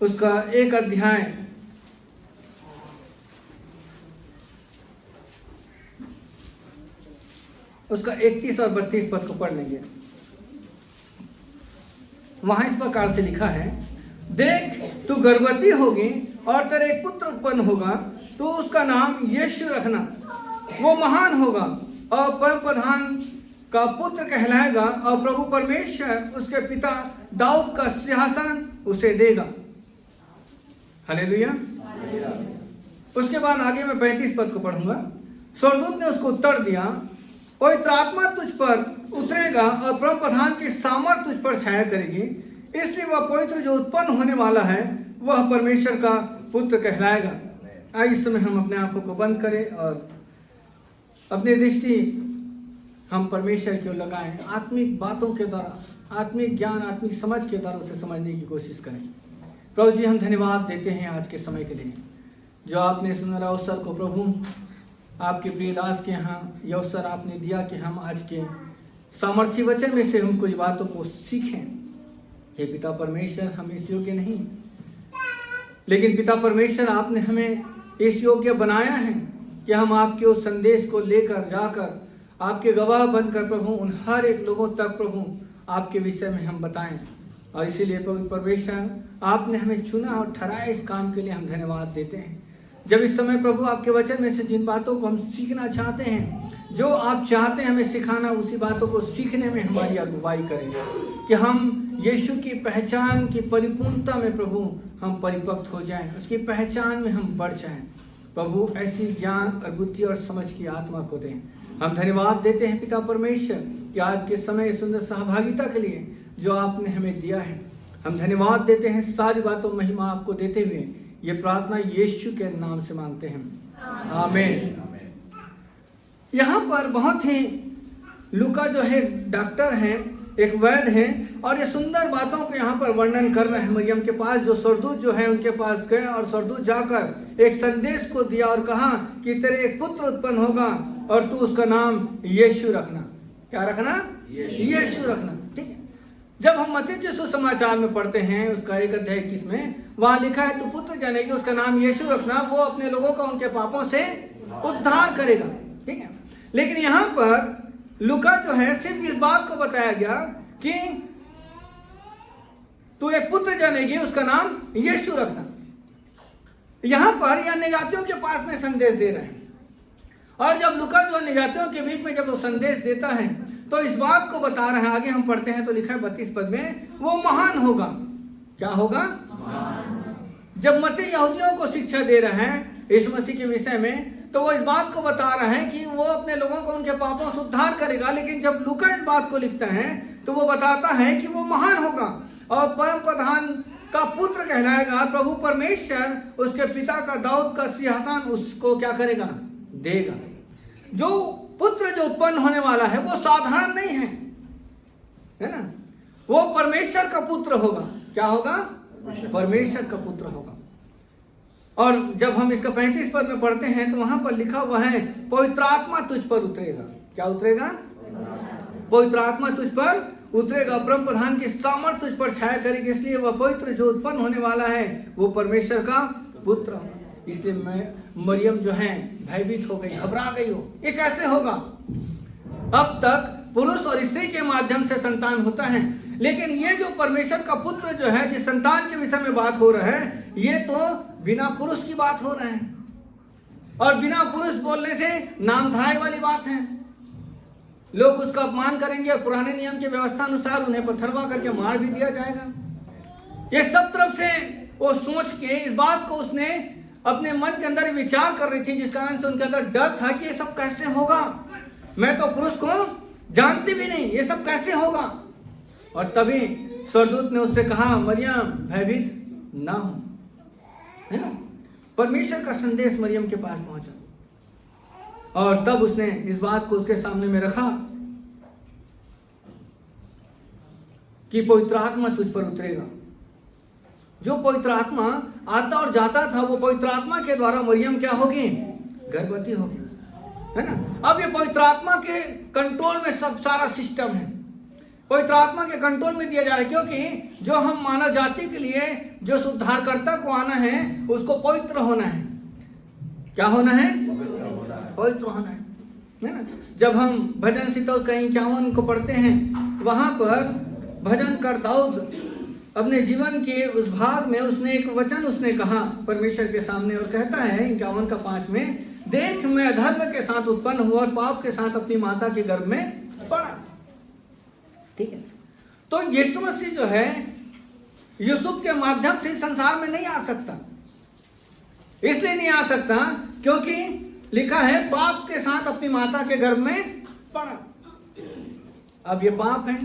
उसका 1 अध्याय उसका 31 और 32 पद को पढ़ लेंगे। वहां इस प्रकार से लिखा है, देख तू गर्भवती होगी और तेरे एक पुत्र उत्पन्न होगा, तो उसका नाम यीशु रखना। वो महान होगा और परम प्रधान का पुत्र कहलाएगा, और प्रभु परमेश्वर उसके पिता दाऊद का सिंहासन उसे देगा। हालेलुया। उसके बाद आगे मैं 35 पद को पढ़ूंगा। स्वर्गदूत ने उसको उत्तर दिया, पवित्र आत्मा तुझ पर उतरेगा और परम प्रधान की सामर्थ तुझ पर छाया करेगी, इसलिए वह पवित्र जो उत्पन्न होने वाला है वह परमेश्वर का पुत्र कहलाएगा। आइए इस समय हम अपने आंखों को बंद करें और अपनी दृष्टि हम परमेश्वर की ओर लगाएं। आत्मिक बातों के द्वारा, आत्मिक ज्ञान, आत्मिक समझ के द्वारा उसे समझने की कोशिश करें। प्रभु जी, हम धन्यवाद देते हैं आज के समय के लिए जो आपने सुनहरा अवसर को प्रभु आपके प्रिय दास के यहाँ यह अवसर आपने दिया कि हम आज के सामर्थ्य वचन में से हम कुछ बातों को सीखें। हे पिता परमेश्वर, हम इस योग्य नहीं, लेकिन पिता परमेश्वर आपने हमें इस योग्य बनाया है कि हम आपके उस संदेश को लेकर जाकर आपके गवाह बनकर प्रभु उन हर एक लोगों तक प्रभु आपके विषय में हम बताएं। और इसीलिए प्रभु परमेश्वर आपने हमें चुना और ठहराया इस काम के लिए हम धन्यवाद देते हैं। जब इस समय प्रभु आपके वचन में से जिन बातों को हम सीखना चाहते हैं, जो आप चाहते हैं हमें सिखाना, उसी बातों को सीखने में हमारी अगुवाई करेंगे कि हम यीशु की पहचान की परिपूर्णता में प्रभु हम परिपक्व हो जाएं, उसकी पहचान में हम बढ़ जाएं। प्रभु ऐसी ज्ञान और बुद्धि और समझ की आत्मा को दें। हम धन्यवाद देते हैं पिता परमेश्वर कि आज के समय सुंदर सहभागिता के लिए जो आपने हमें दिया है। हम धन्यवाद देते हैं, सारी बातों महिमा आपको देते हुए ये प्रार्थना यीशु के नाम से मांगते हैं, आमीन। यहाँ पर बहुत ही लूका जो है डॉक्टर हैं, एक वैद्य हैं, और ये सुंदर बातों को यहाँ पर वर्णन कर रहे हैं। मरियम के पास जो स्वर्गदूत जो है उनके पास गए और स्वर्गदूत जाकर एक संदेश को दिया और कहा कि तेरे एक पुत्र उत्पन्न होगा और तू उसका नाम यीशु रखना। क्या रखना? यीशु रखना। ठीक है। जब हम मत्ती सुसमाचार में पढ़ते हैं उसका 1 अध्याय 21 में वहां लिखा है, तू पुत्र जनेगी, उसका नाम यीशु रखना, वो अपने लोगों का उनके पापों से उद्धार करेगा। ठीक है। लेकिन यहाँ पर लूका जो है सिर्फ इस बात को बताया गया कि तू एक पुत्र जनेगी, उसका नाम यीशु रखना। यहाँ पर यह अन्यजातियों के पास में संदेश दे रहे हैं, और जब लूका जो अन्यजातियों के बीच में जब वो संदेश देता है तो इस बात को बता रहे हैं। आगे हम पढ़ते हैं तो लिखा है 32 पद में, वो महान होगा। क्या होगा? जब मत्ती यहूदियों को शिक्षा दे रहे हैं यीशु मसीह के विषय में, तो वो इस बात को बता रहे हैं कि वो अपने लोगों को उनके पापों से उद्धार करेगा। लेकिन जब लूका इस बात को लिखता है तो वो बताता है कि वो महान होगा और परम प्रधान का पुत्र कहलाएगा। प्रभु परमेश्वर उसके पिता का दाऊद का सिंहासन उसको क्या करेगा? देगा। जो पुत्र जो उत्पन्न होने वाला है वो साधारण नहीं है ना, वो परमेश्वर का पुत्र होगा। क्या होगा? परमेश्वर का पुत्र होगा। और जब हम इसका 35 पद में पढ़ते हैं तो वहां पर लिखा हुआ है, पवित्र आत्मा तुझ पर उतरेगा। क्या उतरेगा? पवित्र आत्मा तुझ पर उतरेगा, परम प्रधान की सामर्थ तुझ पर छाया करेगी, इसलिए वह पवित्र जो उत्पन्न होने वाला है वो परमेश्वर का पुत्र होगा। इसलिए मैं मरियम जो है भयभीत हो गई, घबरा गई हो, ये कैसे होगा? अब तक पुरुष और स्त्री के माध्यम से संतान होता है, लेकिन ये जो परमेश्वर का पुत्र जो है, जिस संतान के विषय में बात हो रहा है, ये तो बिना पुरुष की बात हो रहा है। और बिना पुरुष बोलने से नामधराई वाली बात है। लोग उसका अपमान करेंगे और पुराने नियम की व्यवस्था अनुसार उन्हें पत्थरवा करके मार भी दिया जाएगा। ये सब तरफ से वो सोच के इस बात को उसने अपने मन के अंदर विचार कर रही थी, जिस कारण से उनके अंदर डर था कि ये सब कैसे होगा, मैं तो पुरुष को जानती भी नहीं, ये सब कैसे होगा। और तभी स्वर्गदूत ने उससे कहा, मरियम भयभीत ना हो, है ना। परमेश्वर का संदेश मरियम के पास पहुंचा और तब उसने इस बात को उसके सामने में रखा कि पवित्र आत्मा तुझ पर उतरेगा जो पवित्र आत्मा आता और जाता था, वो पवित्र आत्मा के द्वारा मरियम क्या होगी? गर्भवती होगी, है ना। अब ये पवित्र आत्मा के कंट्रोल में सब सारा सिस्टम है, पवित्र आत्मा के कंट्रोल में दिया जा रहा है, क्योंकि जो हम मानव जाति के लिए जो उद्धारकर्ता को आना है उसको पवित्र होना है। क्या होना है? पवित्र होना है ना। जब हम भजन संहिता उसका 51 को पढ़ते हैं, वहां पर भजनकर दाऊद अपने जीवन के उस भाग में उसने एक वचन उसने कहा परमेश्वर के सामने, और कहता है 51 का 5 में, देख मैं अधर्म के साथ उत्पन्न हुआ और पाप के साथ अपनी माता के गर्भ में पड़ा। ठीक है, तो यीशु मसीह जो है यूसुफ के माध्यम से संसार में नहीं आ सकता। इसलिए नहीं आ सकता क्योंकि लिखा है पाप के साथ अपनी माता के गर्भ में पड़ा। अब ये पाप है,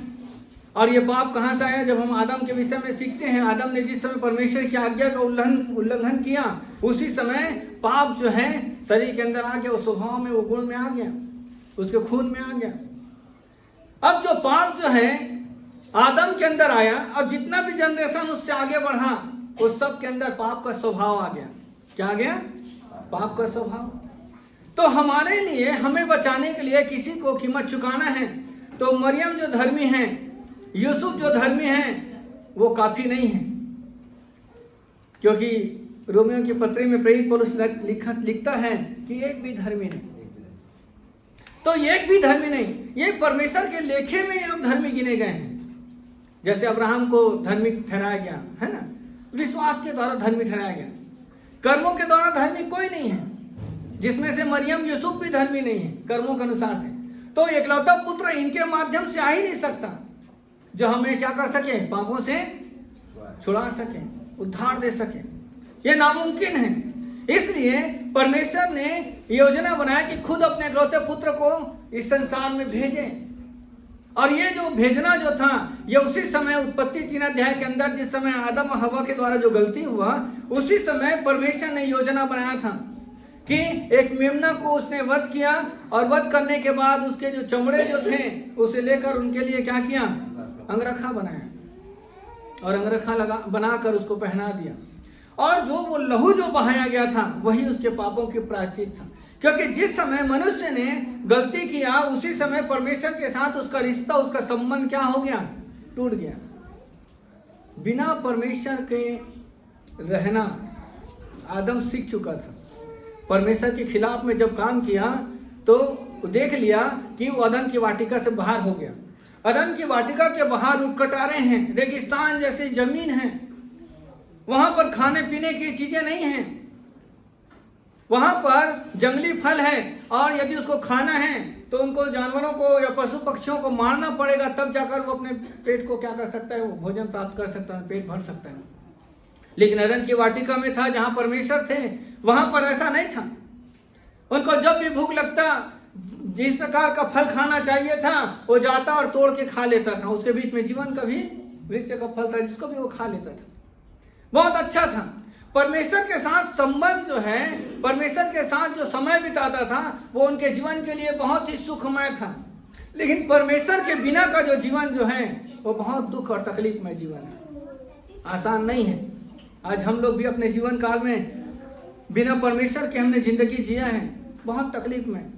और ये पाप कहां से आया? जब हम आदम के विषय में सीखते हैं, आदम ने जिस समय परमेश्वर की आज्ञा का उल्लंघन किया, उसी समय पाप जो है शरीर के अंदर आ गया, उस स्वभाव में, वो गुण में आ गया, उसके खून में आ गया। अब जो पाप जो है आदम के अंदर आया, अब जितना भी जनरेशन उससे आगे बढ़ा, उस सब के अंदर पाप का स्वभाव आ गया। क्या आ गया? पाप का स्वभाव। तो हमारे लिए, हमें बचाने के लिए किसी को कीमत चुकाना है। तो मरियम जो धर्मी है, यूसुफ जो धर्मी है, वो काफी नहीं है, क्योंकि रोमियो की पत्री में प्रेरित पौलुस लिखता है कि एक भी धर्मी नहीं। तो एक भी धर्मी नहीं, ये परमेश्वर के लेखे में ये लोग धर्मी गिने गए हैं। जैसे अब्राहम को धर्मी ठहराया गया है ना, विश्वास के द्वारा धर्मी ठहराया गया, कर्मों के द्वारा धर्मी कोई नहीं है, जिसमें से मरियम यूसुफ भी धर्मी नहीं है कर्मों के अनुसार से। तो एकलौता पुत्र इनके माध्यम से आ ही नहीं सकता जो हमें क्या कर सके? पापों से छुड़ा सके, उद्धार दे सके। ये नामुमकिन है। इसलिए परमेश्वर ने योजना बनाया कि खुद अपने एकलौते पुत्र को इस संसार में भेजे। और ये जो भेजना जो था, ये उसी समय उत्पत्ति 3 अध्याय के अंदर, जिस समय आदम और हवा के द्वारा जो गलती हुआ, उसी समय परमेश्वर ने योजना बनाया था कि एक मेमना को उसने वध किया, और वध करने के बाद उसके जो चमड़े जो थे उसे लेकर उनके लिए क्या किया? अंगरखा बनाया, और अंगरखा बनाकर उसको पहना दिया। और जो वो लहू जो बहाया गया था, वही उसके पापों की प्रायश्चित था। क्योंकि जिस समय मनुष्य ने गलती किया, उसी समय परमेश्वर के साथ उसका रिश्ता, उसका संबंध क्या हो गया? टूट गया। बिना परमेश्वर के रहना आदम सीख चुका था। परमेश्वर के खिलाफ में जब काम किया तो देख लिया कि वो अदन की वाटिका से बाहर हो गया। अदन की वाटिका के बाहर कटारे हैं, रेगिस्तान जैसी जमीन है, वहां पर खाने पीने की चीजें नहीं हैं, वहां पर जंगली फल है, और यदि उसको खाना है तो उनको जानवरों को या पशु पक्षियों को मारना पड़ेगा, तब जाकर वो अपने पेट को क्या कर सकता है? वो भोजन प्राप्त कर सकता है, पेट भर सकता है। लेकिन अदन की वाटिका में था जहां परमेश्वर थे, वहां पर ऐसा नहीं था। उनको जब भी भूख लगता, जिस प्रकार का फल खाना चाहिए था, वो जाता और तोड़ के खा लेता था। उसके बीच में जीवन का भी वृक्ष का फल था, जिसको भी वो खा लेता था। बहुत अच्छा था। परमेश्वर के साथ संबंध जो है, परमेश्वर के साथ जो समय बिताता था, वो उनके जीवन के लिए बहुत ही सुखमय था। लेकिन परमेश्वर के बिना का जो जीवन जो है, वो बहुत दुख और तकलीफ में जीवन है, आसान नहीं है। आज हम लोग भी अपने जीवन काल में बिना परमेश्वर के हमने जिंदगी जिया है, बहुत तकलीफ में।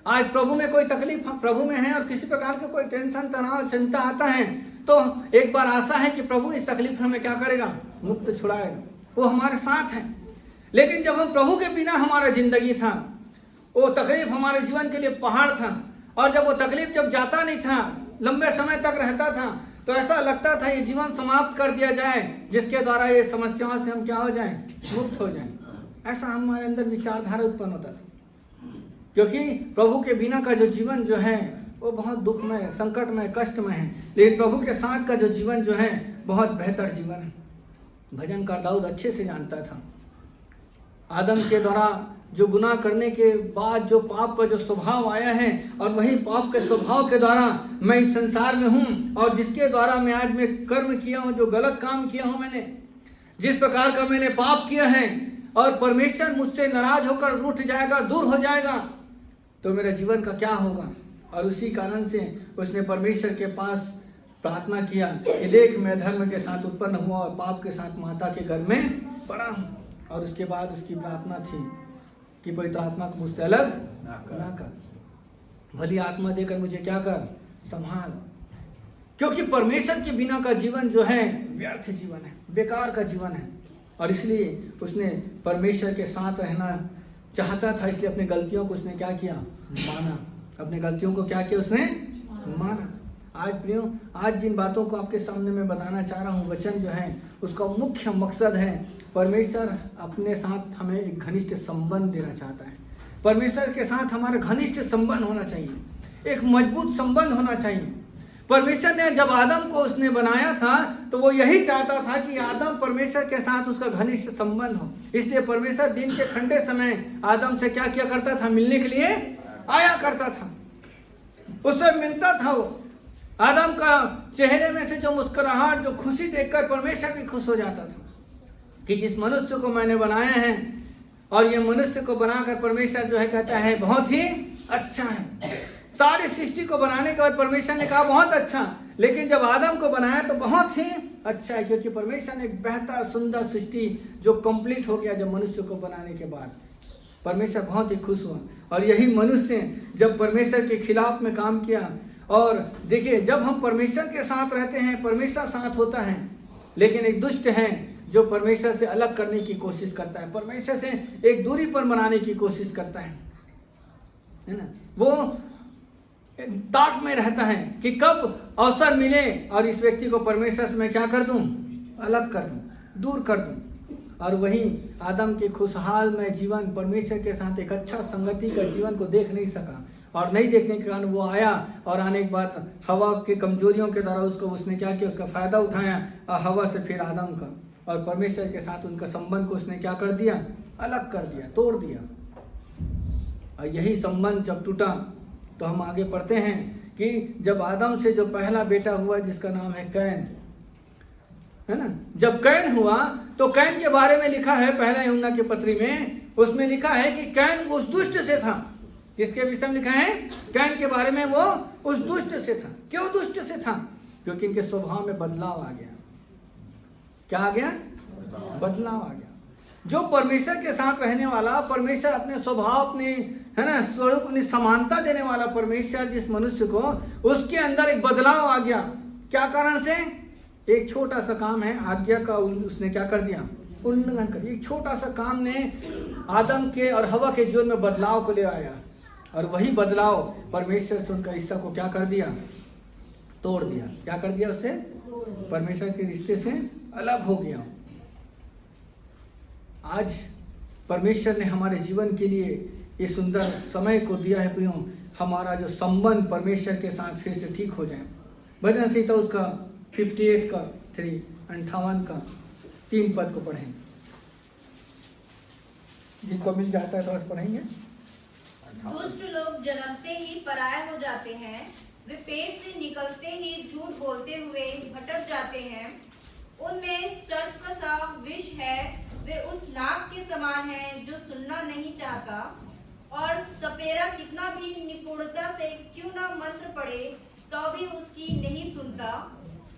आज प्रभु में कोई तकलीफ प्रभु में है, और किसी प्रकार का कोई टेंशन, तनाव, चिंता आता है, तो एक बार आशा है कि प्रभु इस तकलीफ हमें क्या करेगा? मुक्त छुड़ाएगा, वो हमारे साथ है। लेकिन जब हम प्रभु के बिना हमारा जिंदगी था, वो तकलीफ हमारे जीवन के लिए पहाड़ था। और जब वो तकलीफ जब जाता नहीं था, लंबे समय तक रहता था, तो ऐसा लगता था ये जीवन समाप्त कर दिया जाए, जिसके द्वारा ये समस्याओं से हम क्या हो जाएं? मुक्त हो जाएं। ऐसा हमारे अंदर विचारधारा उत्पन्न होता था, क्योंकि प्रभु के बिना का जो जीवन जो है वो बहुत दुखमय, संकटमय, कष्टमय है। लेकिन प्रभु के साथ का जो जीवन जो है बहुत बेहतर जीवन है। भजनकार दाऊद अच्छे से जानता था, आदम के द्वारा जो गुनाह करने के बाद जो पाप का जो स्वभाव आया है, और वही पाप के स्वभाव के द्वारा मैं इस संसार में हूँ, और जिसके द्वारा मैं आज में कर्म किया हूँ, जो गलत काम किया हूँ, मैंने जिस प्रकार का मैंने पाप किया है, और परमेश्वर मुझसे नाराज होकर रूठ जाएगा, दूर हो जाएगा, तो मेरे जीवन का क्या होगा? और उसी कारण से उसने परमेश्वर के पास प्रार्थना किया कि देख मैं धर्म के साथ उत्पन्न हुआ और पाप के साथ माता के घर में पड़ा हूँ। और उसके बाद उसकी प्रार्थना थी कि पवित्र आत्मा को मुझसे अलग ना कर, भली आत्मा देकर मुझे क्या कर, संभाल। क्योंकि परमेश्वर के बिना का जीवन जो है व्यर्थ जीवन है, बेकार का जीवन है। और इसलिए उसने परमेश्वर के साथ रहना चाहता था, इसलिए अपनी गलतियों को उसने क्या किया, माना। अपनी गलतियों को क्या किया, उसने माना। आज प्रियो, आज जिन बातों को आपके सामने मैं बताना चाह रहा हूँ, वचन जो है उसका मुख्य मकसद है, परमेश्वर अपने साथ हमें एक घनिष्ठ संबंध देना चाहता है। परमेश्वर के साथ हमारा घनिष्ठ संबंध होना चाहिए, एक मजबूत संबंध होना चाहिए। परमेश्वर ने जब आदम को उसने बनाया था तो वो यही चाहता था कि आदम परमेश्वर के साथ उसका घनिष्ठ संबंध हो। इसलिए परमेश्वर दिन के ठंडे समय आदम से क्या किया करता था, मिलने के लिए आया करता था, उससे मिलता था। वो आदम का चेहरे में से जो मुस्कुराहट, जो खुशी देखकर परमेश्वर भी खुश हो जाता था कि जिस मनुष्य को मैंने बनाया है, और ये मनुष्य को बनाकर परमेश्वर जो है कहता है बहुत ही अच्छा है। सारी सृष्टि को बनाने के बाद परमेश्वर ने कहा बहुत अच्छा, लेकिन जब आदम को बनाया तो बहुत ही अच्छा है, क्योंकि परमेश्वर ने एक बेहतर सुंदर सृष्टि जो कंप्लीट हो गया। जब मनुष्य को बनाने के बाद परमेश्वर बहुत ही खुश हुआ। और यही मनुष्य जब परमेश्वर के खिलाफ में काम किया, और देखिए जब हम परमेश्वर के साथ रहते हैं परमेश्वर साथ होता है, लेकिन एक दुष्ट है जो परमेश्वर से अलग करने की कोशिश करता है, परमेश्वर से एक दूरी पर बनाने की कोशिश करता है ना। वो ताक में रहता है कि कब अवसर मिले और इस व्यक्ति को परमेश्वर से मैं क्या कर दूं, अलग कर दूं, दूर कर दूं। और वही आदम के खुशहाल में जीवन, परमेश्वर के साथ एक अच्छा संगति का जीवन को देख नहीं सका, और नहीं देखने के कारण वो आया, और आने के बाद हवा के कमजोरियों के द्वारा उसने क्या किया, उसका फायदा उठाया, और हवा से फिर आदम का और परमेश्वर के साथ उनका संबंध को उसने क्या कर दिया, अलग कर दिया, तोड़ दिया। और यही संबंध जब टूटा तो हम आगे पढ़ते हैं कि जब आदम से जो पहला बेटा हुआ जिसका नाम है कैन, है ना, जब कैन हुआ तो कैन के बारे में लिखा है पहला यूहन्ना की पत्री में, उसमें लिखा है कि कैन उस दुष्ट से था। किसके विषय में लिखा है, कैन के बारे में, वो उस दुष्ट से था। क्यों दुष्ट से था, क्योंकि इनके स्वभाव में बदलाव आ गया। क्या आ गया, बदलाव आ गया। जो परमेश्वर के साथ रहने वाला, परमेश्वर अपने स्वभाव, अपने है ना स्वरूप, अपनी समानता देने वाला परमेश्वर जिस मनुष्य को, उसके अंदर एक बदलाव आ गया। क्या कारण से, एक छोटा सा काम है, आज्ञा का उसने क्या कर दिया, उल्लंघन कर दिया। एक छोटा सा काम ने आदम के और हवा के जीवन में बदलाव को ले आया, और वही बदलाव परमेश्वर से उनका रिश्ता को क्या कर दिया, तोड़ दिया। क्या कर दिया, उससे परमेश्वर के रिश्ते से अलग हो गया। आज परमेश्वर ने हमारे जीवन के लिए इस सुंदर समय को दिया है प्रियो, हमारा जो संबंध परमेश्वर के साथ फिर से ठीक हो जाए। भजन संहिता उसका 58 का 58 का 3 पद को पढ़ें, जिनको मिल जाता है तो आज पढ़ेंगे। दुष्ट लोग जन्मते ही पराये हो जाते हैं, वे पेट से निकलते ही झूठ बोलते हुए भटक जाते हैं। उनमें सर्प सा विष है, वे उस नाग के समान है जो सुनना नहीं चाहता, और सपेरा कितना भी निपुणता से क्यों ना मंत्र पढ़े तो भी उसकी नहीं सुनता।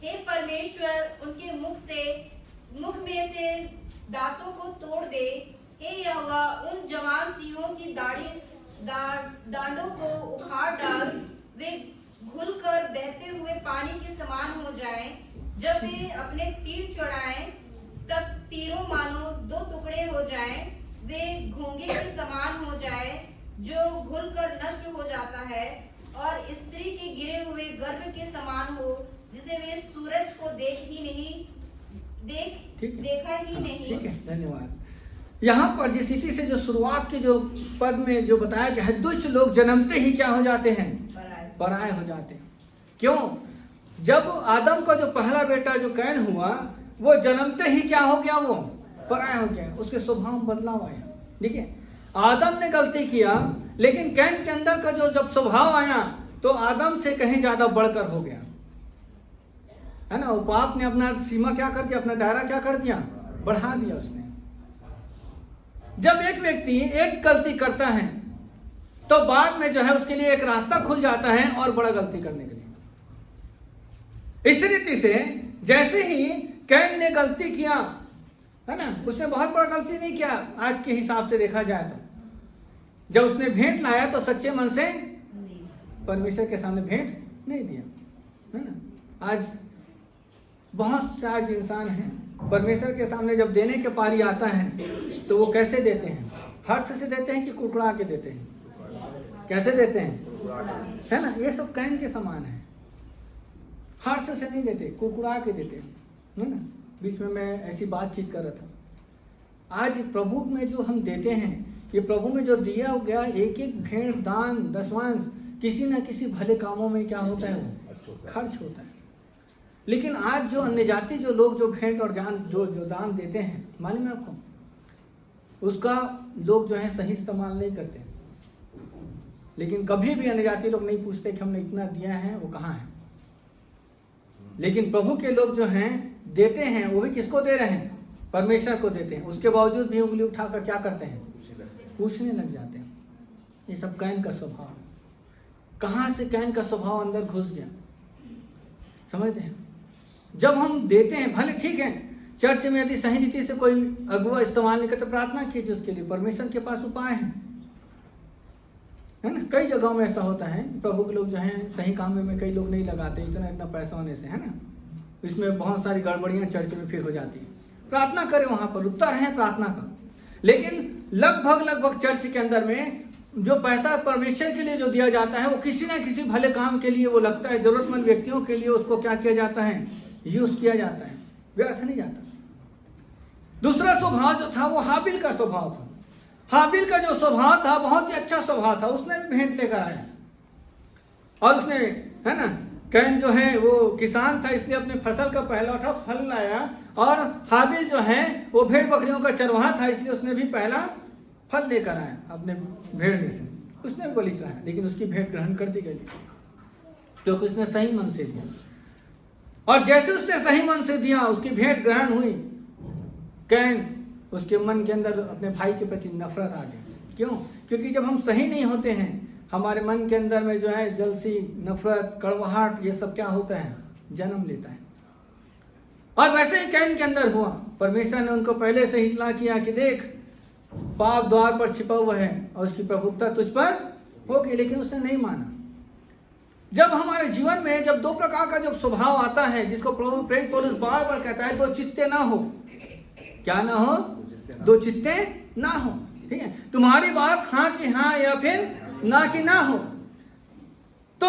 हे परमेश्वर, उनके मुख में से दांतों को तोड़ दे। हे यहोवा, उन जवान सिंहों की डांडों को उखाड़ डाल, वे घुलकर बहते हुए पानी के समान हो जाएं। जब वे अपने तीर चढ़ाएं तब तीरों मानो 2 टुकड़े हो जाएं। वे घोंगे के समान हो जाए जो घुलकर नष्ट हो जाता है, और स्त्री के गिरे हुए गर्भ के समान हो जिसे वे सूरज को देखा ही नहीं। ठीक है, धन्यवाद। यहाँ पर जिस रीति से जो शुरुआत के जो पद में जो बताया गया है, दुष्ट लोग जन्मते ही क्या हो जाते हैं, पराये हो जाते हैं। क्यों, जब आदम का जो पहला बेटा जो कैन हुआ, वो जन्मते ही क्या हो गया, वो पराया हो गया, उसके स्वभाव में बदलाव आया। ठीक है, आदम ने गलती किया, लेकिन कैन के अंदर का जो जब स्वभाव आया तो आदम से कहीं ज्यादा बढ़कर हो गया, है ना। वो पाप ने अपना सीमा क्या कर दिया, अपना दायरा क्या कर दिया, बढ़ा दिया उसने। जब एक व्यक्ति एक गलती करता है तो बाद में जो है उसके लिए एक रास्ता खुल जाता है और बड़ा गलती करने के लिए। इस रीति से जैसे ही कैन ने गलती किया, है ना, उसने बहुत बड़ा गलती नहीं किया आज के हिसाब से देखा जाए तो। जब उसने भेंट लाया तो सच्चे मन से परमेश्वर के सामने भेंट नहीं दिया, है ना। आज बहुत से आज इंसान हैं, परमेश्वर के सामने जब देने के पारी आता है तो वो कैसे देते हैं? हर्ष से देते हैं कि कुड़कुड़ा के देते हैं? कैसे देते हैं, है ना। ये सब कैन के समान है, हर्ष से नहीं देते, कुड़कुड़ा के देते हैं, है ना। बीच में मैं ऐसी बातचीत कर रहा था, आज प्रभु में जो हम देते हैं, ये प्रभु में जो दिया गया एक एक भेंट, दान, दशवांश, किसी न किसी भले कामों में क्या होता है, वो खर्च होता है। लेकिन आज जो अन्य जाति जो लोग जो भेंट और जान जो दान देते हैं, मालूम है आपको, उसका लोग जो है सही इस्तेमाल नहीं करते। लेकिन कभी भी अन्य जाति लोग नहीं पूछते कि हमने इतना दिया है, वो कहाँ है। लेकिन प्रभु के लोग जो हैं देते हैं, वो भी किसको दे रहे हैं? परमेश्वर को देते हैं। उसके बावजूद भी उंगली उठाकर क्या करते हैं? पूछने लग जाते हैं। ये सब कैन का स्वभाव। कहाँ से कैन का स्वभाव अंदर घुस गया, समझते हैं। जब हम देते हैं, भले ठीक है, चर्च में यदि सही रीति से कोई अगुआ इस्तेमाल नहीं करते, प्रार्थना कीजिए उसके लिए, परमेश्वर के पास उपाय है ना। कई जगहों में ऐसा होता है, प्रभु के लोग जो हैं सही काम में कई लोग नहीं लगाते, इतना पैसा होने से, है ना। इसमें बहुत सारी गड़बड़ियां चर्च में फिर हो जाती है। प्रार्थना करें, वहां पर उत्तर है प्रार्थना का। लेकिन लगभग चर्च के अंदर में जो पैसा परमेश्वर के लिए जो दिया जाता है, वो किसी न किसी भले काम के लिए वो लगता है, जरूरतमंद व्यक्तियों के लिए उसको क्या किया जाता है, यूज किया जाता है, व्यर्थ नहीं जाता। दूसरा स्वभाव जो था वो हाबिल का स्वभाव था। हाबिल का जो स्वभाव था बहुत ही अच्छा स्वभाव था, उसने भी भेंट लेकर आया। और उसने, है ना, कैन जो है वो किसान था, इसलिए अपने फसल का पहला उठा फल लाया। और हाबिल जो है वो भेड़ बकरियों का चरवाहा था, इसलिए उसने भी पहला फल लेकर आया अपने भेड़ में से। उसने भी बलि चढ़ाया, लेकिन उसकी भेंट ग्रहण कर दी गई क्योंकि उसने सही मन से दिया। और जैसे उसने सही मन से दिया, उसकी भेंट ग्रहण हुई। कैन उसके मन के अंदर अपने भाई के प्रति नफरत आ गई। क्यों? क्योंकि जब हम सही नहीं होते हैं, हमारे मन के अंदर में जो है जलसी, नफरत, कड़वाहट, ये सब क्या होता है, जन्म लेता है। और वैसे ही कैन के अंदर हुआ। परमेश्वर ने उनको पहले से इतला किया कि देख, पाप द्वार पर छिपा हुआ है और उसकी प्रभुता तुझ पर होगी, लेकिन उसने नहीं माना। जब हमारे जीवन में जब दो प्रकार का जब स्वभाव आता है, जिसको प्रभु प्रेरित पौलुस बार बार कहता है, दो चित्ते ना हो। क्या ना हो? दो चित्ते ना हो। ठीक है, तुम्हारी बात हाँ कि हाँ या फिर ना कि ना हो। तो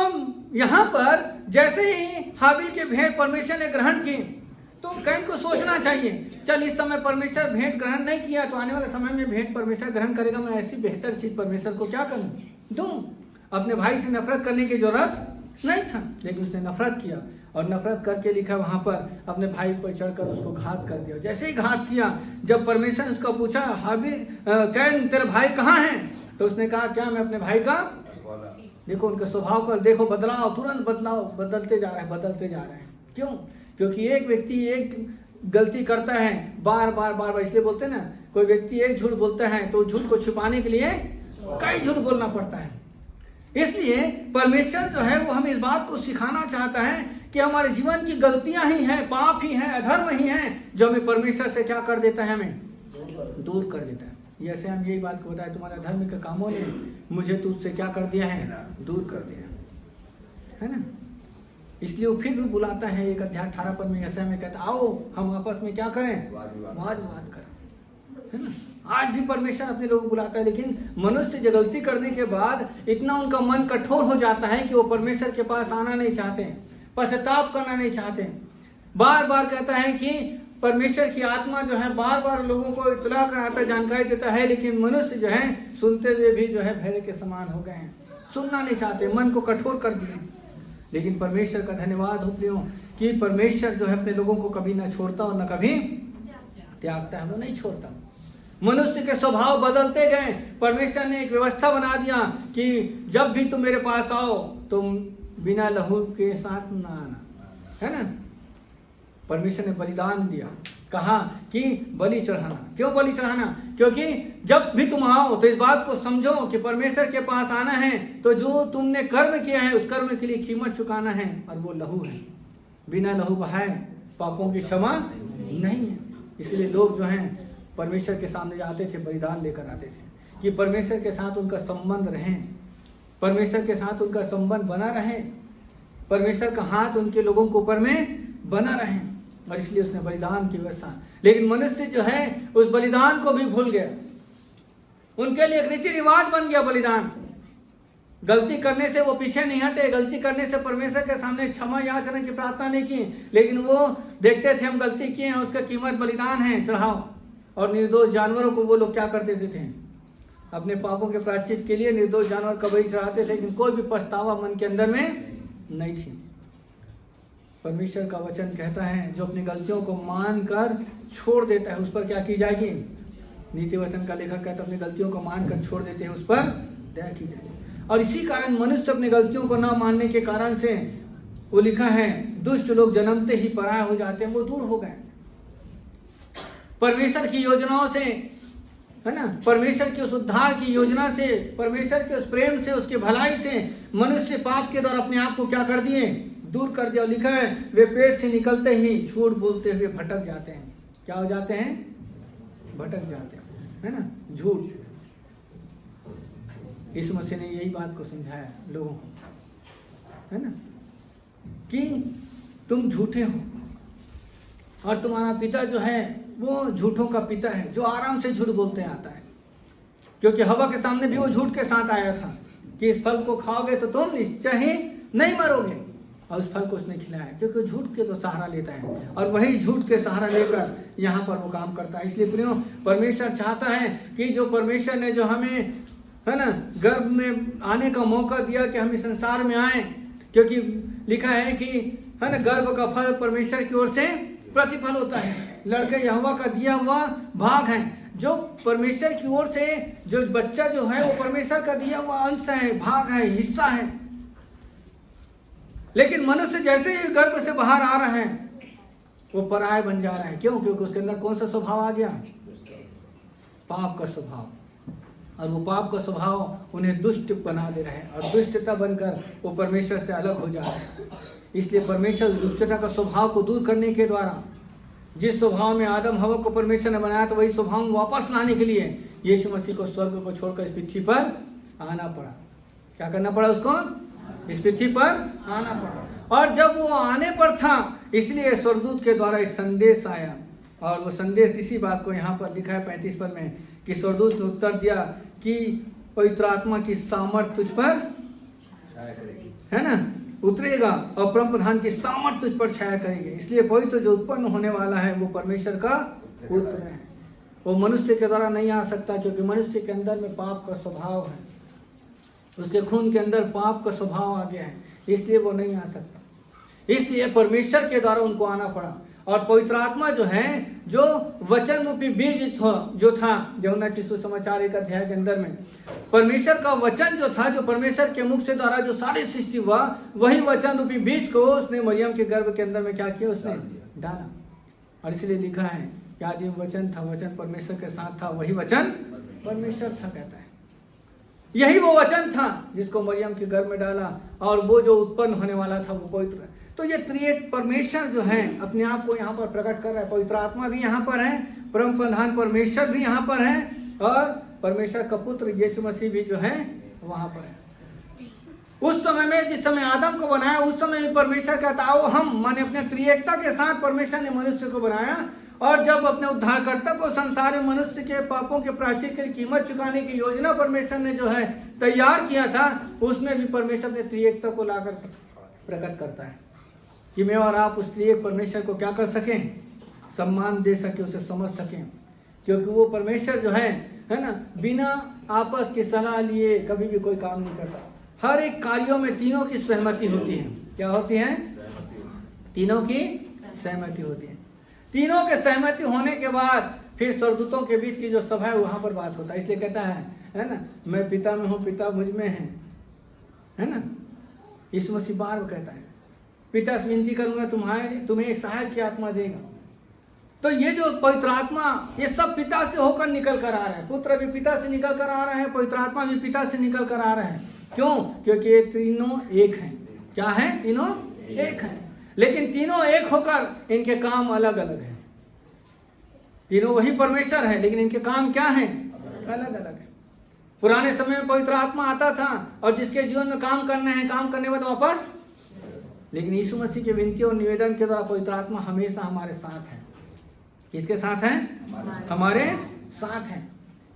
यहां पर जैसे ही हाबिल के भेंट परमेश्वर ने ग्रहण की, तो कैन को सोचना चाहिए, चल इस समय परमेश्वर भेंट ग्रहण नहीं किया, तो आने वाले समय में भेंट परमेश्वर ग्रहण करेगा, मैं ऐसी बेहतर चीज परमेश्वर को क्या करूं, दूं। अपने भाई से नफरत करने की जरूरत नहीं था, लेकिन उसने नफरत किया। और नफरत करके लिखा वहां पर अपने भाई पर चढ़कर उसको घात कर दिया। जैसे ही घात किया, जब परमेश्वर ने उसको पूछा, हाबिल कैन तेरे भाई कहाँ हैं, तो उसने कहा, क्या मैं अपने भाई का, देखो उनके स्वभाव का देखो बदलाव, तुरंत बदलाव बदलते जा रहे हैं। क्यों? क्योंकि एक व्यक्ति एक गलती करता है बार बार, इसलिए बोलते हैं ना, कोई व्यक्ति एक झूठ बोलता है तो झूठ को छुपाने के लिए कई झूठ बोलना पड़ता है। इसलिए परमेश्वर जो है वो हमें इस बात को सिखाना चाहता है कि हमारे जीवन की गलतियां ही हैं, पाप ही हैं, अधर्म ही हैं, जो हमें परमेश्वर से क्या कर देता है, हमें दूर कर देता है। जैसे हम यही बात को बताए, तुम्हारे धर्म के कामों ने मुझे तुझसे क्या कर दिया है, दूर कर दिया है ना। इसलिए वो फिर भी बुलाता है, एक अध्याय 18 पद में ऐसे में कहता, आओ हम आपस में क्या करें, वाद करें, है ना। आज भी परमेश्वर अपने लोगों को बुलाता है, लेकिन मनुष्य जो गलती करने के बाद इतना उनका मन कठोर हो जाता है कि वो परमेश्वर के पास आना नहीं चाहते, पश्चाताप करना नहीं चाहते। बार बार कहता है कि परमेश्वर की आत्मा जो है बार बार लोगों को इत्तला कराता है, जानकारी देता है, लेकिन मनुष्य जो है सुनते हुए भी जो है भेड़ के समान हो गए हैं, सुनना नहीं चाहते, मन को कठोर कर दिए। लेकिन परमेश्वर का धन्यवाद हो प्रियो कि परमेश्वर जो है अपने लोगों को कभी न छोड़ता और न कभी त्यागता है, वो नहीं छोड़ता। मनुष्य के स्वभाव बदलते गए। परमेश्वर ने एक व्यवस्था बना दिया कि जब भी तुम मेरे पास आओ, तुम बिना लहू के साथ ना आना, है ना। परमेश्वर ने बलिदान दिया, कहा कि बलि चढ़ाना। क्यों बलि चढ़ाना? क्योंकि जब भी तुम आओ तो इस बात को समझो कि परमेश्वर के पास आना है तो जो तुमने कर्म किया है उस कर्म के लिए कीमत चुकाना है, और वो लहू है। बिना लहू बहाए पापों की क्षमा नहीं है। इसलिए लोग जो हैं परमेश्वर के सामने जाते थे, बलिदान लेकर आते थे कि परमेश्वर के साथ उनका संबंध रहे, परमेश्वर के साथ उनका संबंध बना रहे, परमेश्वर का हाथ उनके लोगों के ऊपर में बना रहे। और इसलिए उसने बलिदान की व्यवस्था। लेकिन मनुष्य जो है उस बलिदान को भी भूल गया। उनके लिए एक रीति रिवाज बन गया बलिदान। गलती करने से वो पीछे नहीं हटे, गलती करने से परमेश्वर के सामने क्षमा याचना की प्रार्थना नहीं की, लेकिन वो देखते थे हम गलती किए हैं, उसका कीमत बलिदान है, चढ़ाओ। और निर्दोष जानवरों को वो लोग क्या करते थे, अपने पापों के प्रायश्चित के लिए निर्दोष जानवर का बलि चढ़ाते थे, लेकिन कोई भी पछतावा मन के अंदर में नहीं थी। परमेश्वर का वचन कहता है जो अपनी गलतियों को मानकर छोड़ देता है उस पर क्या की जाएगी। नीति वचन का लेखक कहता है अपनी गलतियों को मानकर छोड़ देते हैं उस पर दया की जाएगी। और इसी कारण मनुष्य अपनी गलतियों को न मानने के कारण से वो लिखा है दुष्ट लोग जन्मते ही पराये हो जाते हैं, वो दूर हो गए परमेश्वर की योजनाओं से, है ना। परमेश्वर के उस उद्धार की योजना से, परमेश्वर के उस प्रेम से, उसकी भलाई से मनुष्य पाप के द्वारा अपने आप को क्या कर दिए, दूर कर दिया। लिखा है वे पेट से निकलते ही झूठ बोलते हुए भटक जाते हैं। क्या हो जाते हैं, भटक जाते हैं, है ना, झूठ। इस मसीह ने यही बात को समझाया लोगों को, है ना, कि तुम झूठे हो और तुम्हारा पिता जो है वो झूठों का पिता है, जो आराम से झूठ बोलते आता है। क्योंकि हवा के सामने भी वो झूठ के साथ आया था कि इस फल को खाओगे तो तुम निश्चय ही नहीं मरोगे, और उस फल को उसने खिलाया, क्योंकि झूठ के तो सहारा लेता है और वही झूठ के सहारा लेकर यहाँ पर वो काम करता है। इसलिए प्रियो, परमेश्वर चाहता है कि जो परमेश्वर ने जो हमें, है ना, गर्भ में आने का मौका दिया कि हम इस संसार में आए, क्योंकि लिखा है कि, है ना, गर्भ का फल परमेश्वर की ओर से प्रतिफल होता है। लड़के यहोवा का दिया हुआ भाग है। जो परमेश्वर की ओर से जो बच्चा जो है वो परमेश्वर का दिया हुआ अंश है, भाग है, हिस्सा है। लेकिन मनुष्य जैसे ही गर्भ से बाहर आ रहा है वो पराया बन जा रहा है। क्यों? क्योंकि उसके अंदर कौन सा स्वभाव आ गया, पाप का स्वभाव। और वो पाप का स्वभाव उन्हें दुष्ट बना दे रहा है और दुष्टता बनकर वो परमेश्वर से अलग हो जा रहा है। इसलिए परमेश्वर दुष्टता का स्वभाव को दूर करने के द्वारा, जिस स्वभाव में आदम हवा को परमेश्वर ने बनाया, तो वही स्वभाव वापस लाने के लिए यीशु मसीह को स्वर्ग को छोड़कर इस पृथ्वी पर आना पड़ा। क्या करना पड़ा उसको? इस पृथ्वी पर आना पड़ा। और जब वो आने पर था, इसलिए स्वर्गदूत के द्वारा एक संदेश आया, और वो संदेश इसी बात को यहाँ पर लिखा है 35 पद में, कि स्वर्गदूत ने उत्तर दिया कि पवित्र आत्मा की सामर्थ तुझ पर, है ना, उतरेगा और परम प्रधान की सामर्थ तुझ पर छाया करेगी। इसलिए पवित्र जो उत्पन्न होने वाला है वो परमेश्वर का पुत्र है। वो मनुष्य के द्वारा नहीं आ सकता, क्योंकि मनुष्य के अंदर में पाप का स्वभाव है, उसके खून के अंदर पाप का स्वभाव आ गया है, इसलिए वो नहीं आ सकता। इसलिए परमेश्वर के द्वारा उनको आना पड़ा। और पवित्र आत्मा जो है, जो वचन रूपी बीज जो था, यूहन्ना की सुसमाचार 1 अध्याय के अंदर में परमेश्वर का वचन जो था, जो परमेश्वर के मुख से द्वारा जो सारी सृष्टि हुआ, वही वचन रूपी बीज को उसने मरियम के गर्भ के अंदर में क्या किया, उसने डाला। और इसलिए लिखा है कि आदि वचन था, वचन परमेश्वर के साथ था, वही वचन परमेश्वर था, कहता है। यही वो वचन था जिसको मरियम के गर्भ में डाला, और वो जो उत्पन्न होने वाला था वो पवित्र है। तो ये त्रिएक परमेश्वर जो है अपने आप को यहाँ पर प्रकट कर रहा है। पवित्र आत्मा भी यहाँ पर है, परम प्रधान परमेश्वर भी यहाँ पर है, और परमेश्वर का पुत्र यीशु मसीह भी जो है वहां पर है। उस समय में, जिस समय आदम को बनाया, उस समय भी परमेश्वर कहता आओ हम, माने अपने त्रिएकता के साथ परमेश्वर ने मनुष्य को बनाया। और जब अपने उद्धारकर्ता को संसार में मनुष्य के पापों के प्रायश्चित की कीमत चुकाने की योजना परमेश्वर ने जो है तैयार किया था, उसमें भी परमेश्वर अपने त्रिएकता को लाकर प्रकट करता है कि मैं और आप उस त्रिएक परमेश्वर को क्या कर सकें, सम्मान दे सके, उसे समझ सकें। क्योंकि वो परमेश्वर जो है ना, बिना आपस की सलाह लिए कभी भी कोई काम नहीं करता। हर एक कार्यों में तीनों की सहमति होती है। क्या होती है? तीनों की सहमति होती है। तीनों के सहमति होने के बाद फिर स्वर्गदूतों के बीच की जो सभा है वहां पर बात होता है। इसलिए कहता है ना, मैं पिता में हूँ, पिता मुझ में है ना। यीशु मसीह बार कहता है, पिता से विनती करूंगा तुम्हें एक सहायक की आत्मा देगा। तो ये जो पवित्र आत्मा, ये सब पिता से होकर निकल कर आ रहा है। पुत्र भी पिता से निकल कर आ रहा है, पवित्र आत्मा भी पिता से निकल कर आ रहा है। क्यों? क्योंकि ये तीनों एक हैं। क्या है? तीनों एक हैं। लेकिन तीनों एक होकर इनके काम अलग अलग हैं। तीनों वही परमेश्वर है, लेकिन इनके काम क्या हैं? अलग अलग है। पुराने समय में पवित्र आत्मा आता था और जिसके जीवन में काम करने हैं, काम करने के बाद वापस, लेकिन यीशु मसीह के विनती और निवेदन के द्वारा पवित्र आत्मा हमेशा हमारे साथ है। किसके साथ है? हमारे साथ है।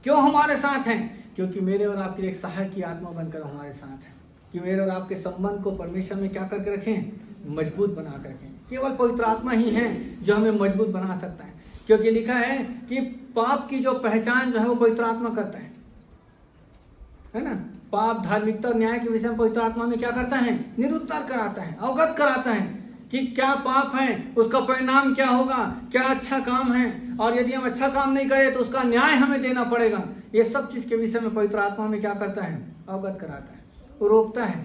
क्यों हमारे साथ हैं? क्योंकि मेरे और आपके लिए एक सहायक की आत्मा बनकर हमारे साथ है, कि मेरे और आपके संबंध को परमेश्वर में क्या करके रखें? मजबूत बना कर रखें। केवल पवित्र आत्मा ही है जो हमें मजबूत बना सकता है, क्योंकि लिखा है कि पाप की जो पहचान जो है वो पवित्र आत्मा करता है ना। पाप, धार्मिकता और न्याय के विषय में पवित्र आत्मा में क्या करता है? निरुत्तर कराता है, अवगत कराता है कि क्या पाप है, उसका परिणाम क्या होगा, क्या अच्छा काम है, और यदि हम अच्छा काम नहीं करें तो उसका न्याय हमें देना पड़ेगा। ये सब चीज के विषय में पवित्र आत्मा में क्या करता है? अवगत कराता है, वो रोकता है।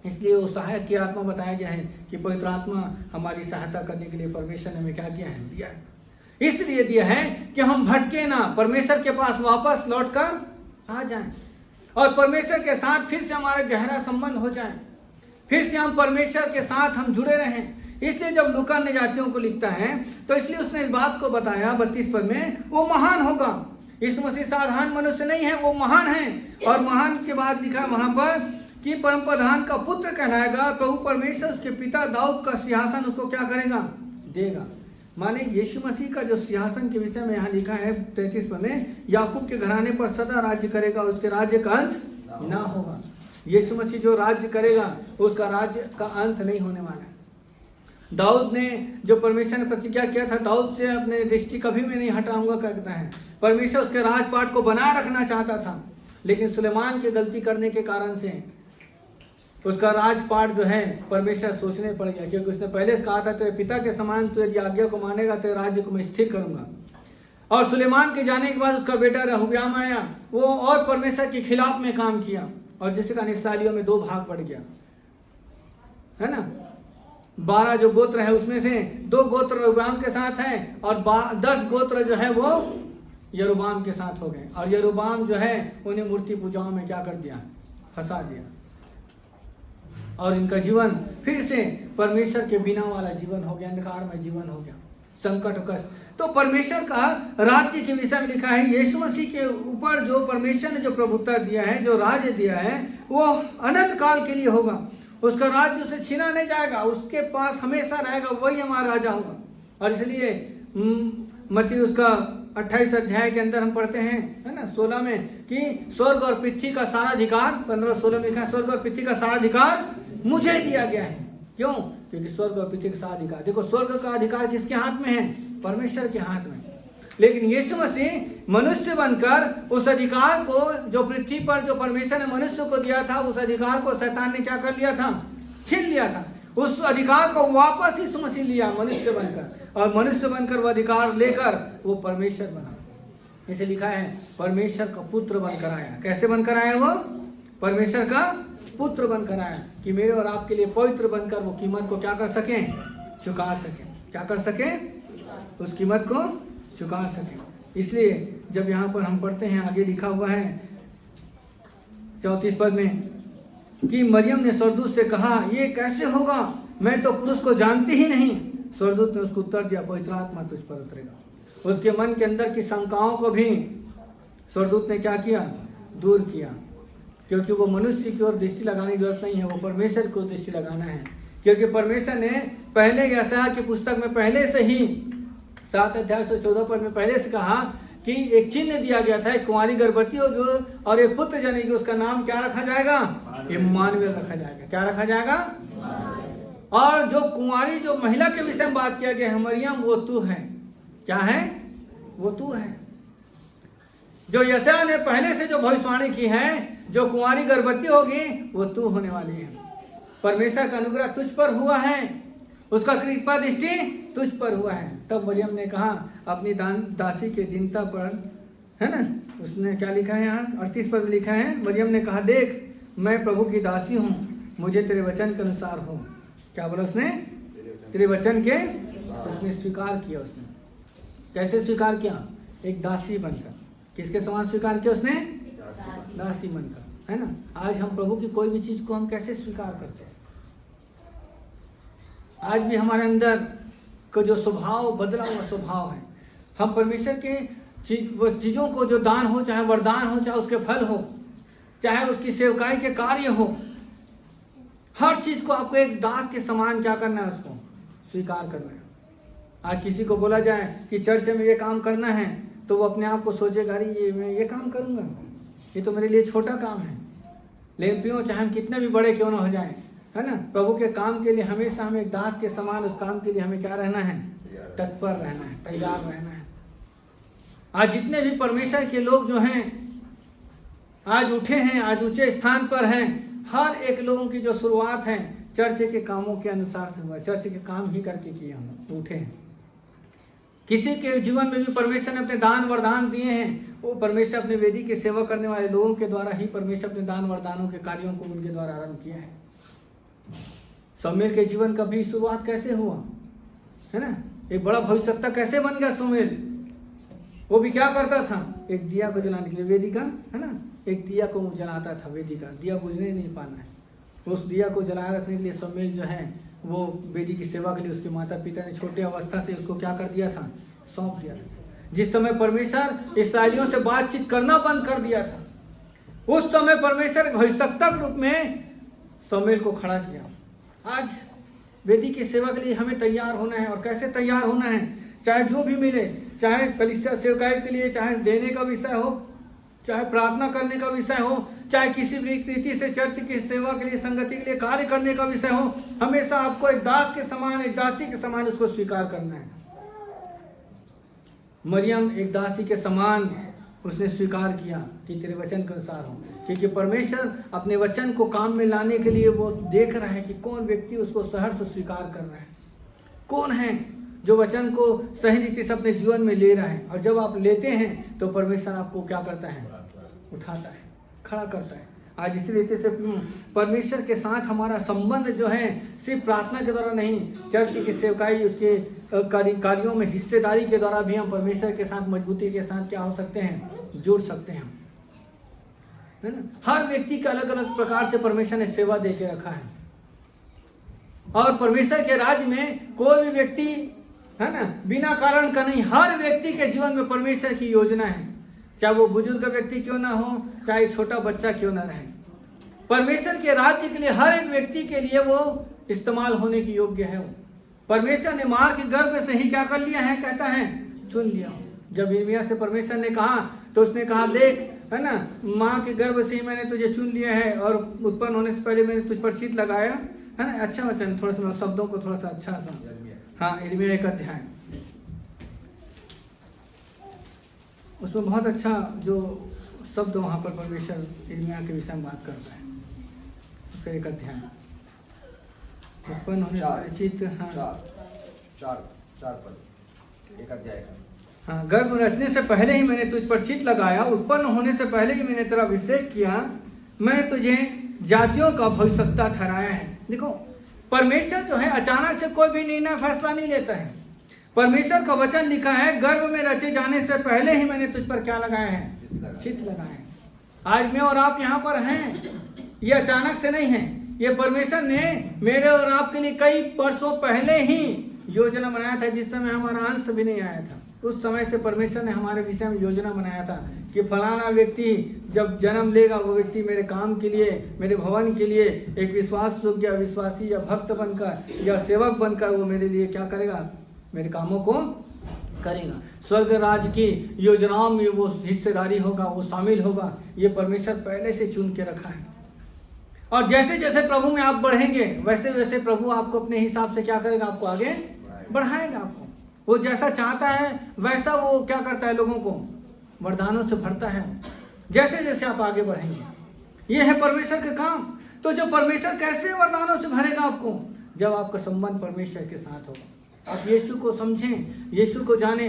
इसलिए वो सहायक की आत्मा बताया गया है कि पवित्र आत्मा हमारी सहायता करने के लिए परमेश्वर ने हमें क्या किया है? दिया है। इसलिए दिया है कि हम भटके ना, परमेश्वर के पास वापस लौट कर आ जाएं और परमेश्वर के साथ फिर से हमारा गहरा संबंध हो जाए, फिर से हम परमेश्वर के साथ हम जुड़े रहें। इसलिए जब लूका अन्य जातियों को लिखता है तो इसलिए उसने इस बात को बताया 32 पद में, वो महान होगा। यीशु मसीह साधारण मनुष्य नहीं है, वो महान है। और महान के बाद लिखा वहां पर कि परम प्रधान का पुत्र कहलाएगा, प्रभु परमेश्वर उसके पिता दाऊद का सिंहासन उसको क्या करेगा? देगा। माने यीशु मसीह का जो सिंहासन के विषय में यहाँ लिखा है 33 पद में, याकूब के घराने पर सदा राज्य करेगा, उसके राज्य का अंत ना होगा। यीशु मसीह जो राज्य करेगा उसका राज्य का अंत नहीं होने वाला है। दाऊद ने जो परमेश्वर ने प्रतिज्ञा किया था, दाऊद से अपने दृष्टि कभी मैं नहीं हटाऊंगा कहता है। परमेश्वर उसके राजपाट को बनाए रखना चाहता था, लेकिन सुलेमान की गलती करने के कारण से उसका राजपाट जो है परमेश्वर सोचने पड़ गया, क्योंकि उसने पहले से कहा था तेरे पिता के समान तू यदि आज्ञा को मानेगा तेरे राज्य को मैं स्थिर करूंगा। और सुलेमान के जाने के बाद उसका बेटा रहब्याम आया, वो और परमेश्वर के खिलाफ में काम किया, और जिसके कारण इस्राएलियों में 2 भाग पड़ गया, है ना। 12 जो गोत्र है उसमें से 2 गोत्र रहब्याम के साथ हैं और 10 गोत्र जो है वो यरोबाम के साथ हो गए। और यरोबाम जो है उन्हें मूर्ति पूजाओं में क्या कर दिया? फंसा दिया। और इनका जीवन फिर से परमेश्वर के बिना वाला जीवन हो गया, अंधकार में जीवन हो गया, संकट कष्ट। तो परमेश्वर का राज्य के विषय में लिखा है, यीशु मसीह के ऊपर जो परमेश्वर ने जो प्रभुत्व दिया है, जो राज्य दिया है, वो अनंत काल के लिए होगा। उसका राज्य उसे छीना नहीं जाएगा, उसके पास हमेशा रहेगा, वही हमारा राजा होगा। और इसलिए मत्ती उसका 28 अध्याय के अंदर हम पढ़ते हैं, है ना, 16 में, कि स्वर्ग और पृथ्वी का सारा अधिकार, 15-16 में लिखा है, स्वर्ग और पृथ्वी का सारा अधिकार मुझे दिया गया है। क्यों? क्योंकि स्वर्ग और पृथ्वी का सारा अधिकार, देखो स्वर्ग का अधिकार किसके हाथ में है? परमेश्वर के हाथ में। लेकिन यीशु मसीह मनुष्य बनकर उस अधिकार को जो पृथ्वी पर जो परमेश्वर ने मनुष्य को दिया था, उस अधिकार को शैतान ने क्या कर लिया था? छीन लिया था। उस अधिकार को वापस यीशु मसीह लिया मनुष्य बनकर, और मनुष्य बनकर वो अधिकार लेकर वो परमेश्वर बना। इसे लिखा है परमेश्वर का पुत्र बनकर आया। कैसे बनकर आया? वो परमेश्वर का पुत्र बनकर आया, कि मेरे और आपके लिए पवित्र बनकर वो कीमत को क्या कर सके? चुका सके। क्या कर सके? उस कीमत को चुका सके। इसलिए जब यहाँ पर हम पढ़ते हैं, आगे लिखा हुआ है 34 पद में कि मरियम ने स्वर्गदूत से कहा, ये कैसे होगा? मैं तो पुरुष को जानती ही नहीं। स्वर्गदूत ने उसको उत्तर दिया, पवित्र आत्मा तुझ पर उतरेगा। उसके मन के अंदर की शंकाओं को भी स्वर्गदूत ने क्या किया? दूर किया। क्योंकि वो मनुष्य की ओर दृष्टि लगाने की जरूरत नहीं है, वो परमेश्वर को दृष्टि लगाना है। क्योंकि परमेश्वर ने पहले यशायाह की पुस्तक में पहले से ही 7 अध्याय से 14 पद में पहले से कहा कि एक चिन्ह दिया गया था, एक कुंवारी गर्भवती होगी और एक पुत्र जनेगी, उसका नाम क्या रखा जाएगा? इम्मानुएल रखा जाएगा। क्या रखा जाएगा? और जो कुंवारी जो महिला के विषय में बात किया गया है, मरियम, वो तू है। क्या है? वो तू है। जो यशायाह ने पहले से जो भविष्यवाणी की है, जो कुंवारी गर्भवती होगी वो तू होने वाली है। परमेश्वर का अनुग्रह तुझ पर हुआ है, उसका कृपा दृष्टि तुझ पर हुआ है। तब मरियम ने कहा अपनी दासी के दीनता पर, है ना, उसने क्या लिखा है यहाँ 38 पर लिखा है, मरियम ने कहा, देख मैं प्रभु की दासी हूँ, मुझे तेरे वचन के अनुसार हो। क्या बोला उसने? तेरे वचन के। उसने स्वीकार किया। उसने कैसे स्वीकार किया? एक दासी बनकर। किसके समान स्वीकार किया उसने? दासी बनकर, है ना। आज हम प्रभु की कोई भी चीज को हम कैसे स्वीकार करते हैं? आज भी हमारे अंदर का जो स्वभाव बदला हुआ स्वभाव है, हम परमेश्वर के चीज़ों को जो दान हो, चाहे वरदान हो, चाहे उसके फल हो, चाहे उसकी सेवकाई के कार्य हो, हर चीज को आपको एक दास के समान क्या करना है, उसको स्वीकार करना है। आज किसी को बोला जाए कि चर्च में ये काम करना है तो वो अपने आप को सोचेगा, अरे ये मैं ये काम करूंगा, ये तो मेरे लिए छोटा काम है। लेकिन प्रियो, चाहे हम कितने भी बड़े क्यों ना हो जाएं, है ना, प्रभु के काम के लिए हमेशा हमें एक दास के समान उस काम के लिए हमें क्या रहना है, तत्पर रहना है, तैयार रहना है। आज जितने भी परमेश्वर के लोग जो हैं आज उठे हैं, आज ऊंचे स्थान पर हैं, हर एक लोगों की जो शुरुआत है चर्च के कामों के अनुसार से हुआ, चर्च के काम ही करके किए, हम उठे हैं। किसी के जीवन में भी परमेश्वर ने अपने दान वरदान दिए हैं, वो परमेश्वर अपने वेदी की सेवा करने वाले लोगों के द्वारा ही परमेश्वर अपने दान वरदानों के कार्यों को उनके द्वारा आरंभ किया है। शमूएल के जीवन का भी शुरुआत कैसे हुआ, है ना, एक बड़ा भविष्यवक्ता कैसे बन गया शमूएल। वो भी क्या करता था, एक दिया को जलाने के लिए, वेदी का, है ना, एक दिया को जलाता था, वेदी का दिया बुझने नहीं पाना है, उस दिया को जलाए रखने के लिए शमूएल जो है वो वेदी की सेवा के लिए उसके माता पिता ने छोटे अवस्था से उसको क्या कर दिया था, सौंप दिया था। जिस समय परमेश्वर इस्राएलियों से बातचीत करना बंद कर दिया था, उस समय परमेश्वर भविष्यवक्ता के रूप में शमूएल को खड़ा किया। आज वेदी की सेवा के लिए हमें तैयार होना है, और कैसे तैयार होना है, चाहे जो भी मिले, चाहे कलीसिया सेवकाई के लिए, चाहे देने का विषय हो, चाहे प्रार्थना करने का विषय हो, चाहे किसी भी रीति से चर्च की सेवा के लिए, संगति के लिए कार्य करने का विषय हो, हमेशा आपको एक दास के समान, एक दासी के समान उसको स्वीकार करना है। मरियम एक दासी के समान उसने स्वीकार किया कि तेरे वचन के अनुसार हो, क्योंकि परमेश्वर अपने वचन को काम में लाने के लिए वो देख रहा है कि कौन व्यक्ति उसको सहर्ष स्वीकार कर रहा है, कौन है जो वचन को सही रीति से अपने जीवन में ले रहा है। और जब आप लेते हैं तो परमेश्वर आपको क्या करता है, उठाता है, खड़ा करता है। आज इसी रीति से परमेश्वर के साथ हमारा संबंध जो है सिर्फ प्रार्थना के द्वारा नहीं, चर्च की सेवकाई, उसके कार्यों में हिस्सेदारी के द्वारा भी हम परमेश्वर के साथ मजबूती के साथ क्या हो सकते हैं, जुड़ सकते हैं, है ना। हर व्यक्ति का अलग अलग प्रकार से परमेश्वर ने सेवा दे के रखा है, और परमेश्वर के राज्य में कोई भी व्यक्ति, है ना, बिना कारण का नहीं, हर व्यक्ति के जीवन में परमेश्वर की योजना है, चाहे वो बुजुर्ग व्यक्ति क्यों ना हो, चाहे छोटा बच्चा क्यों ना रहे। परमेश्वर के राज्य के लिए हर एक व्यक्ति के लिए वो इस्तेमाल होने की योग्य है। परमेश्वर ने माँ के गर्भ से ही क्या कर लिया है, कहता है चुन लिया। जब यिर्मयाह से परमेश्वर ने कहा तो उसने कहा, देख, है ना, माँ के गर्भ से ही मैंने तुझे चुन लिया है, और उत्पन्न होने से पहले मैंने तुझ पर चित लगाया, है ना। अच्छा वचन, थोड़ा सा शब्दों को थोड़ा सा अच्छा सा, हाँ, यिर्मयाह 1 अध्याय, उसमें बहुत अच्छा जो शब्द वहाँ पर परमेश्वर यिर्मयाह के विषय में बात करता है। उसका 1 अध्याय, उत्पन्न होने से चित, हाँ, 4 पद, 1 अध्याय का, हाँ, गर्भ रचने से पहले ही मैंने तुझ पर चित लगाया, उत्पन्न होने से पहले ही मैंने तेरा अभिषेक किया, मैं तुझे जातियों का भविष्यवक्ता ठहराया है। देखो, परमेश्वर जो है अचानक से कोई भी निर्णय फैसला नहीं लेता है। परमेश्वर का वचन लिखा है, गर्भ में रचे जाने से पहले ही मैंने तुझ पर क्या लगाया है, चित लगाया है। आज मैं और आप यहाँ पर हैं, ये अचानक से नहीं है, ये परमेश्वर ने मेरे और आपके लिए कई वर्षों पहले ही योजना बनाया था, जिस समय हमारा अंश भी नहीं आया था। उस समय से परमेश्वर ने हमारे विषय में योजना बनाया था कि फलाना व्यक्ति जब जन्म लेगा, वो व्यक्ति मेरे काम के लिए, मेरे भवन के लिए एक विश्वास योग्य, विश्वासी या भक्त बनकर या सेवक बनकर वो मेरे लिए क्या करेगा, मेरे कामों को करेगा। स्वर्ग राज्य की योजनाओं में वो हिस्सेदारी होगा, वो शामिल होगा। ये परमेश्वर पहले से चुन के रखा है, और जैसे जैसे प्रभु में आप बढ़ेंगे वैसे वैसे प्रभु आपको अपने हिसाब से क्या करेगा, आपको आगे बढ़ाएगा। आपको वो जैसा चाहता है वैसा वो क्या करता है, लोगों को वरदानों से भरता है, जैसे जैसे आप आगे बढ़ेंगे। ये है परमेश्वर का काम। तो जो परमेश्वर कैसे वरदानों से भरेगा आपको, जब आपका संबंध परमेश्वर के साथ होगा। आप यीशु को समझें, यीशु को जाने।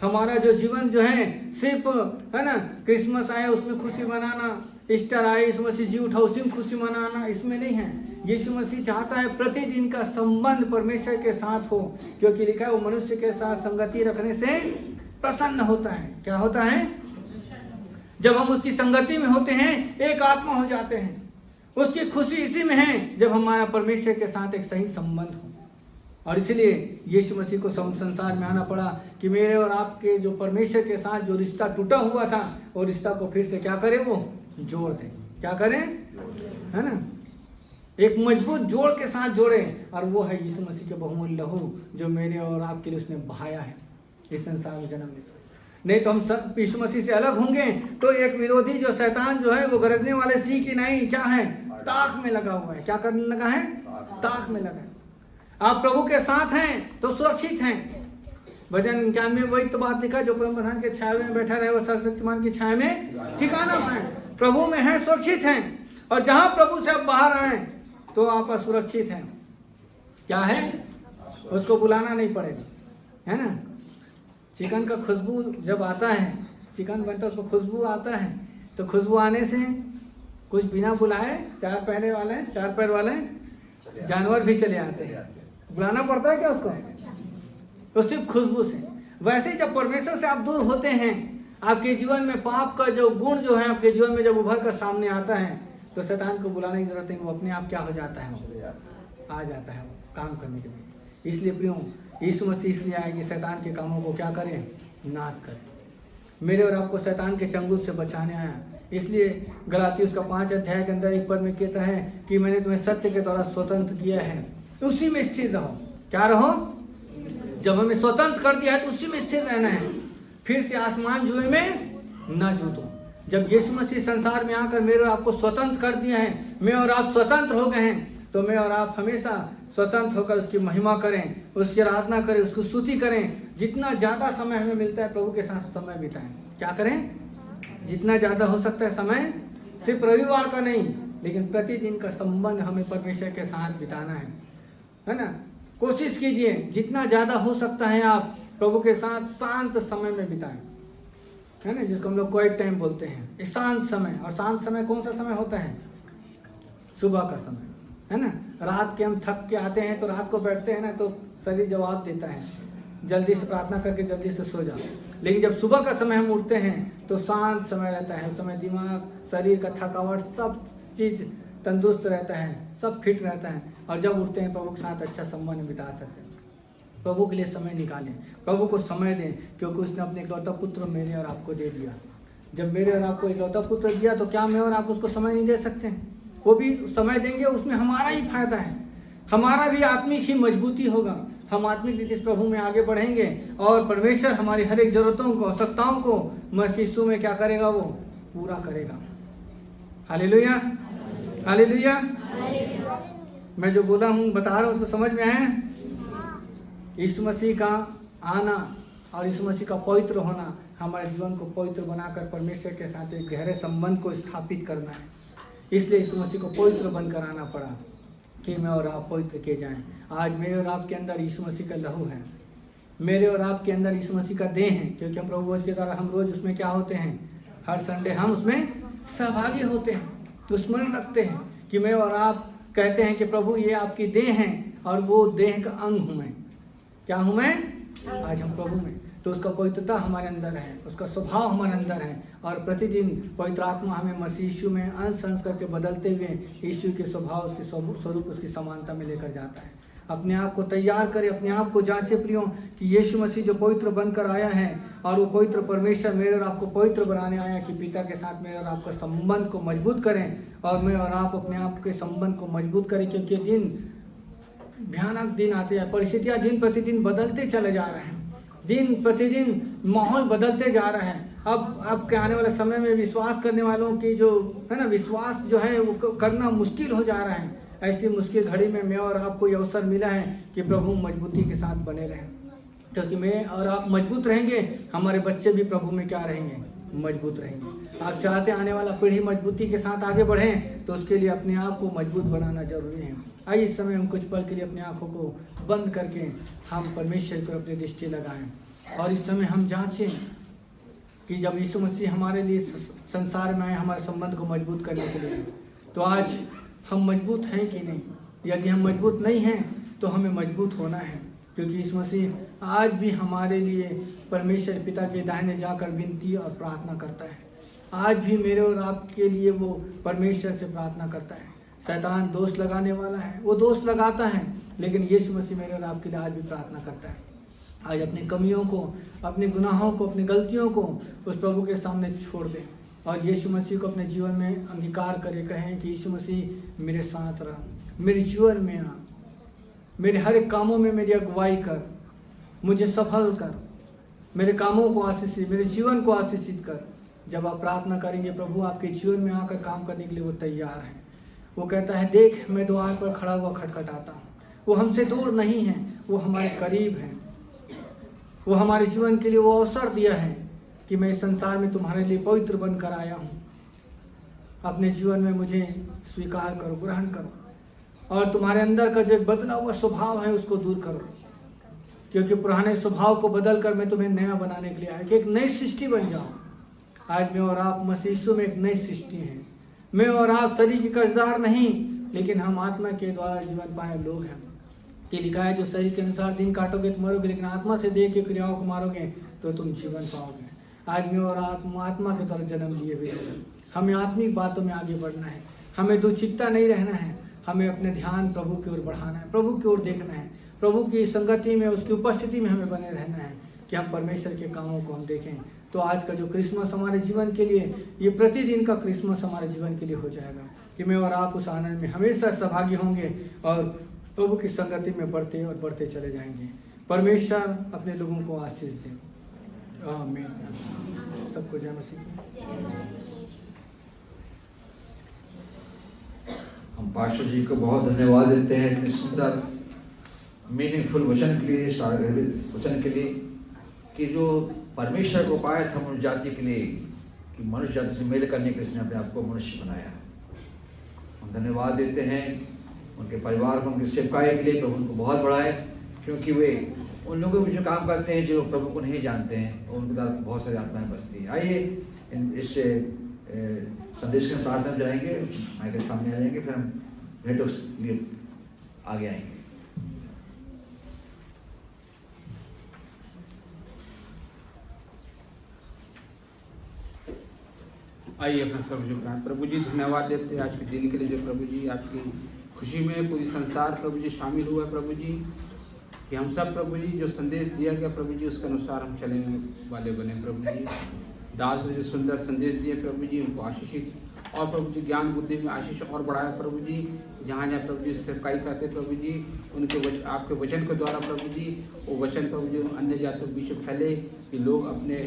हमारा जो जीवन जो है सिर्फ, है ना, क्रिसमस आए उसमें खुशी मनाना, ईस्टर आए यीशु मसीह जी उठा उसी में खुशी मनाना, इसमें नहीं है। यीशु मसीह चाहता है प्रतिदिन का संबंध परमेश्वर के साथ हो, क्योंकि लिखा है वो मनुष्य के साथ संगति रखने से प्रसन्न होता है। क्या होता है? जब हम उसकी संगति में होते हैं एक आत्मा हो जाते हैं। उसकी खुशी इसी में है जब हमारा परमेश्वर के साथ एक सही संबंध हो। और इसलिए यीशु मसीह को संसार में आना पड़ा कि मेरे और आपके जो परमेश्वर के साथ जो रिश्ता टूटा हुआ था वो रिश्ता को फिर से क्या करे, वो जोड़ दे। क्या करें, है ना, एक मजबूत जोड़ के साथ जोड़े, और वो है यीशु मसीह के बहुमूल्य लहू जो मेरे और आपके लिए उसने बहाया है इस संसार में जन्म लेकर। नहीं तो हम सब यीशु मसीह से अलग होंगे तो एक विरोधी जो शैतान जो है वो गरजने वाले सी की नहीं क्या है, ताक में लगा हुआ है। क्या करने लगा है, ताक में लगा है। आप प्रभु के साथ हैं तो सुरक्षित हैं। भजन 91 में वही तो बात लिखा, जो परम प्रधान के छाया में बैठा रहे वो सर्वशक्तिमान की छाया में ठिकाना पाए। प्रभु में है, सुरक्षित हैं, और जहां प्रभु से आप बाहर आए तो आप असुरक्षित हैं। क्या है, उसको बुलाना नहीं पड़ेगा, है ना। चिकन का खुशबू जब आता है, चिकन बनता है उसको खुशबू आता है, तो खुशबू आने से कुछ बिना बुलाए चार पैर वाले जानवर भी चले आते हैं। बुलाना पड़ता है क्या उसको, तो सिर्फ खुशबू से। वैसे ही जब परमेश्वर से आप दूर होते हैं, आपके जीवन में पाप का जो गुण जो है आपके जीवन में जब उभर कर सामने आता है, तो शैतान को बुलाने की जरूरत नहीं, वो अपने आप क्या हो जाता है, आ जाता है काम करने के लिए। इसलिए प्रियो, यीशु मसीह इसलिए आए कि शैतान के कामों को क्या करें, नाश करें। मेरे और आपको शैतान के चंगुल से बचाने आया। इसलिए गलाती उसका 5 अध्याय के अंदर एक पद में कहता है कि मैंने तुम्हें सत्य के द्वारा स्वतंत्र किया है, उसी में स्थिर रहो। क्या रहो, जब हमें स्वतंत्र कर दिया है तो उसी में स्थिर रहना है, फिर से आसमान जुए में न जूतो। जब यीशु मसीह संसार में आकर मेरे और आपको स्वतंत्र कर दिया है, मैं और आप स्वतंत्र हो गए हैं, तो मैं और आप हमेशा स्वतंत्र होकर उसकी महिमा करें, उसकी आराधना करें, उसकी स्तुति करें। जितना ज्यादा समय हमें मिलता है प्रभु के साथ समय बिताएं। क्या करें, जितना ज्यादा हो सकता है समय, सिर्फ रविवार का नहीं लेकिन प्रतिदिन का संबंध हमें परमेश्वर के साथ बिताना है ना। कोशिश कीजिए जितना ज्यादा हो सकता है आप प्रभु के साथ शांत समय में बिताएं, है ना, जिसको हम लोग क्वाइट टाइम बोलते हैं, शांत समय। और शांत समय कौन सा समय होता है, सुबह का समय, है ना। रात के हम थक के आते हैं तो रात को बैठते हैं ना तो शरीर जवाब देता है, जल्दी से प्रार्थना करके जल्दी से सो जाओ। लेकिन जब सुबह का समय हम उठते हैं तो शांत समय रहता है, उस समय दिमाग, शरीर का थकावट, सब चीज तंदुरुस्त रहता है, सब फिट रहता है, और जब उठते हैं प्रभु के साथ अच्छा संबंध बिता सकते हैं। प्रभु के लिए समय निकालें, प्रभु को समय दें, क्योंकि उसने अपने इकलौता पुत्र मेरे और आपको दे दिया। जब मेरे और आपको इकलौता पुत्र दिया तो क्या मैं और आप उसको समय नहीं दे सकते? वो भी समय देंगे, उसमें हमारा ही फायदा है, हमारा भी आत्मिक ही मजबूती होगा। हम आत्मिक रीति से प्रभु में आगे बढ़ेंगे और परमेश्वर हमारी हर एक जरूरतों को, आवश्यकताओं को मसीह यीशु में क्या करेगा, वो पूरा करेगा। Hallelujah, hallelujah. मैं जो बोला हूँ, बता रहा हूँ, उसको समझ में आया? यीशु मसीह का आना और यीशु मसीह का पवित्र होना हमारे जीवन को पवित्र बनाकर परमेश्वर के साथ एक गहरे संबंध को स्थापित करना है। इसलिए यीशु मसीह को पवित्र बनकर आना पड़ा कि मैं और आप पवित्र किए जाएं। आज मेरे और आपके अंदर यीशु मसीह का लहू है, मेरे और आपके अंदर यीशु मसीह का देह है, क्योंकि हम प्रभु भोज के द्वारा हम रोज उसमें क्या होते हैं, हर संडे हम उसमें सहभागी होते हैं। तो स्मरण रखते हैं कि मैं और आप कहते हैं कि प्रभु ये आपकी देह है और वो देह का अंग हूँ मैं। क्या हूँ मैं? आज हम प्रभु में, तो उसका पवित्रता हमारे अंदर है, उसका स्वभाव हमारे अंदर है, और प्रतिदिन पवित्र आत्मा हमें मसीह यीशु में अंश अंश करके बदलते हुए यीशु के स्वभाव, उसके स्वरूप, उसकी समानता में लेकर जाता है। अपने आप को तैयार करें, अपने आप को जांचे प्रियो कि यीशु मसीह जो पवित्र बनकर आया है और वो पवित्र परमेश्वर मेरे और आपको पवित्र बनाने आया कि पिता के साथ मेरे और आपका संबंध को मजबूत करें, और मैं और आप अपने आप के संबंध को मजबूत करें, क्योंकि दिन भयानक दिन आते हैं, परिस्थितियां दिन प्रतिदिन बदलते चले जा रहे हैं, दिन प्रतिदिन माहौल बदलते जा रहा है। अब के आने वाले समय में विश्वास करने वालों की जो है ना, विश्वास जो है वो करना मुश्किल हो जा रहा है। ऐसी मुश्किल घड़ी में मैं और आपको ये अवसर मिला है कि प्रभु मजबूती के साथ बने रहें, क्योंकि मैं और आप मजबूत रहेंगे, हमारे बच्चे भी प्रभु में क्या रहेंगे, मजबूत रहेंगे। आप चाहते आने वाला पीढ़ी मजबूती के साथ आगे बढ़े, तो उसके लिए अपने आप को मजबूत बनाना जरूरी है। आइए इस समय हम कुछ पल के लिए अपनी आंखों को बंद करके हम परमेश्वर पर अपनी दृष्टि लगाएं, और इस समय हम जांचें कि जब यीशु मसीह हमारे लिए संसार में आए हमारे संबंध को मजबूत करने के लिए, तो आज हम मजबूत हैं कि नहीं। यदि हम मजबूत नहीं हैं तो हमें मजबूत होना है, क्योंकि यीशु मसीह आज भी हमारे लिए परमेश्वर पिता के दाहिने जाकर विनती और प्रार्थना करता है। आज भी मेरे और आपके लिए वो परमेश्वर से प्रार्थना करता है। शैतान दोष लगाने वाला है, वो दोष लगाता है, लेकिन यीशु मसीह मेरे और आपके लिए आज भी प्रार्थना करता है। आज अपनी कमियों को, अपने गुनाहों को, अपनी गलतियों को उस प्रभु के सामने छोड़ दें और यीशु मसीह को अपने जीवन में अंगीकार करें। कहें कि यीशु मसीह मेरे साथ रहा, मेरे जीवन में आ, मेरे हर एक कामों में मेरी अगुवाई कर, मुझे सफल कर, मेरे कामों को आशीषित, मेरे जीवन को आशीषित कर। जब आप प्रार्थना करेंगे, प्रभु आपके जीवन में आकर काम करने के लिए वो तैयार है। वो कहता है, देख मैं द्वार पर खड़ा हुआ खटखटाता हूँ। वो हमसे दूर नहीं है, वो हमारे करीब है। वो हमारे जीवन के लिए वो अवसर दिया है कि मैं इस संसार में तुम्हारे लिए पवित्र बनकर आया हूँ। अपने जीवन में मुझे स्वीकार करो, ग्रहण करो और तुम्हारे अंदर का जो बदला हुआ स्वभाव है उसको दूर करो, क्योंकि पुराने स्वभाव को बदल कर मैं तुम्हें नया बनाने के लिए आया कि एक नई सृष्टि बन जाओ। आज मैं और आप मसीह यीशु में एक नई सृष्टि हैं। मैं और आप शरीर के कर्जदार नहीं, लेकिन हम आत्मा के द्वारा जीवन पाए लोग हैं। कि लिखा है, जो शरीर के अनुसार दिन काटोगे तो मरोगे, लेकिन आत्मा से देह की क्रियाओं को मारोगे तो तुम जीवन पाओगे। आज मैं और आप आत्मा के द्वारा जन्म लिए हुए हैं। हमें आत्मिक बातों में आगे बढ़ना है, हमें दुचित्ता नहीं रहना है। हमें अपने ध्यान प्रभु की ओर बढ़ाना है, प्रभु की ओर देखना है, प्रभु की संगति में, उसकी उपस्थिति में हमें बने रहना है कि हम परमेश्वर के कामों को हम देखें। तो आज का जो क्रिसमस हमारे जीवन के लिए, ये प्रतिदिन का क्रिसमस हमारे जीवन के लिए हो जाएगा कि मैं और आप उस आनंद में हमेशा सहभागी होंगे और प्रभु की संगति में बढ़ते और बढ़ते चले जाएंगे। परमेश्वर अपने लोगों को आशीष दे। आमीन। सबको जय मसीह। हम पास्टर जी को बहुत धन्यवाद देते हैं इतने सुंदर मीनिंगफुल वचन के लिए, सार्वभौमिक वचन के लिए, कि जो परमेश्वर को पाया था मनुष्य जाति के लिए, कि मनुष्य जाति से मेल करने के लिए उसने अपने आप को मनुष्य बनाया। हम धन्यवाद देते हैं उनके परिवार को, उनकी सेवकाई के लिए। प्रभु उनको बहुत बढ़ाए, क्योंकि वे उन लोगों को जो काम करते हैं जो प्रभु को नहीं जानते हैं, और उनके द्वारा बहुत सारी आत्माएं बचती हैं। आइए इस संदेश के प्रार्थना जाएंगे, माइक के सामने आ जाएंगे, फिर हम भेंटों के लिए आगे आएंगे। आइए अपना सब झुकाएं। प्रभु जी धन्यवाद देते हैं आज के दिन के लिए, जो प्रभु जी आपकी खुशी में पूरी संसार प्रभु जी शामिल हुआ। प्रभु जी कि हम सब प्रभु जी जो संदेश दिया गया प्रभु जी उसके अनुसार हम चलने वाले बने। प्रभु जी दास ने जो सुंदर संदेश दिए प्रभु जी उनको आशीषित और प्रभु जी ज्ञान बुद्धि में आशीष और बढ़ाया। प्रभु जी जहाँ जहाँ प्रभु जी सेवकाई करते प्रभु जी उनके आपके वचन के द्वारा प्रभु जी वो वचन प्रभु जी अन्य जातियों के बीच में फैले, कि लोग अपने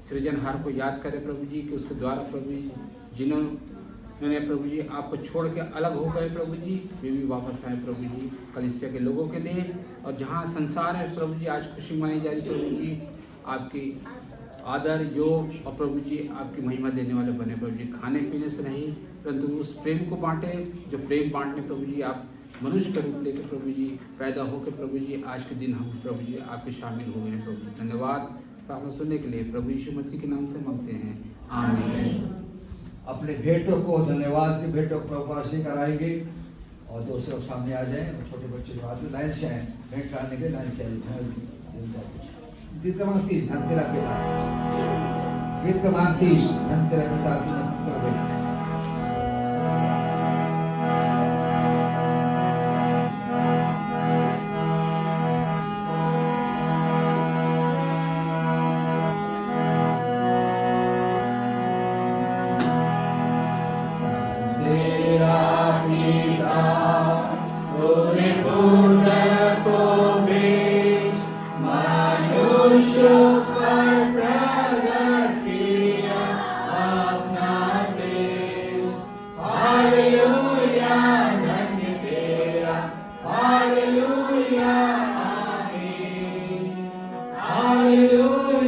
सृजनहार को याद करें प्रभु जी, कि उसके द्वारा प्रभु जी जिन्होंने प्रभु जी आपको छोड़ के अलग हो गए प्रभु जी, वे भी वापस आए प्रभु जी कलीसिया के लोगों के लिए। और जहाँ संसार है प्रभु जी आज खुशी मानी जा रही प्रभु जी, आपकी आदर योग और प्रभु जी आपकी महिमा देने वाले बने प्रभु जी। खाने पीने से नहीं परंतु उस प्रेम को बांटे जो प्रेम बांटने प्रभु जी आप मनुष्य का रूप लेकर प्रभु जी पैदा होकर प्रभु जी आज के दिन हम प्रभु जी आपके शामिल हो गए हैं प्रभु जी। धन्यवाद प्रार्थना सुनने के लिए प्रभु यीशु मसीह के नाम से मांगते हैं, आमीन। अपने भेंटों को, धन्यवाद की भेंटों को प्रभु आशीष कराएंगे और दोस्त लोग सामने आ जाएं और छोटे बच्चे जो आते लाइन से आए भेंट डालने के लाइन से आए। गीत क्रमांक 30 धन तेरा पिता, गीत क्रमांक 30 धन तेरा पिता। Hallelujah,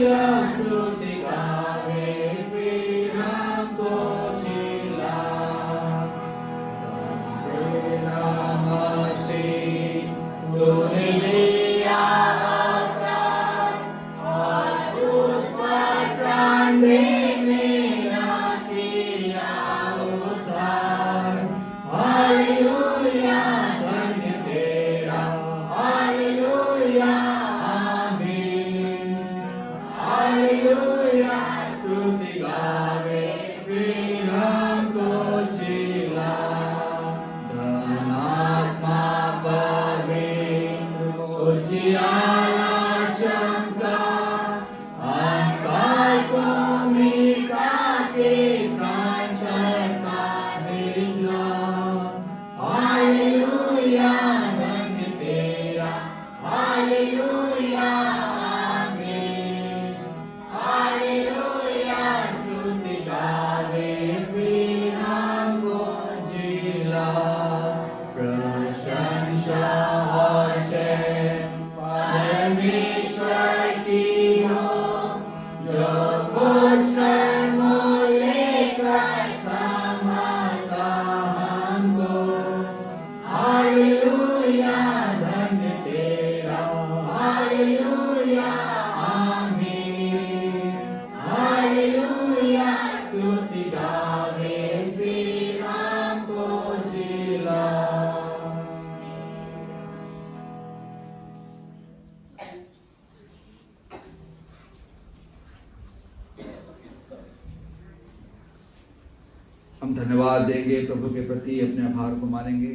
हम धन्यवाद देंगे, प्रभु के प्रति अपने आभार को मानेंगे।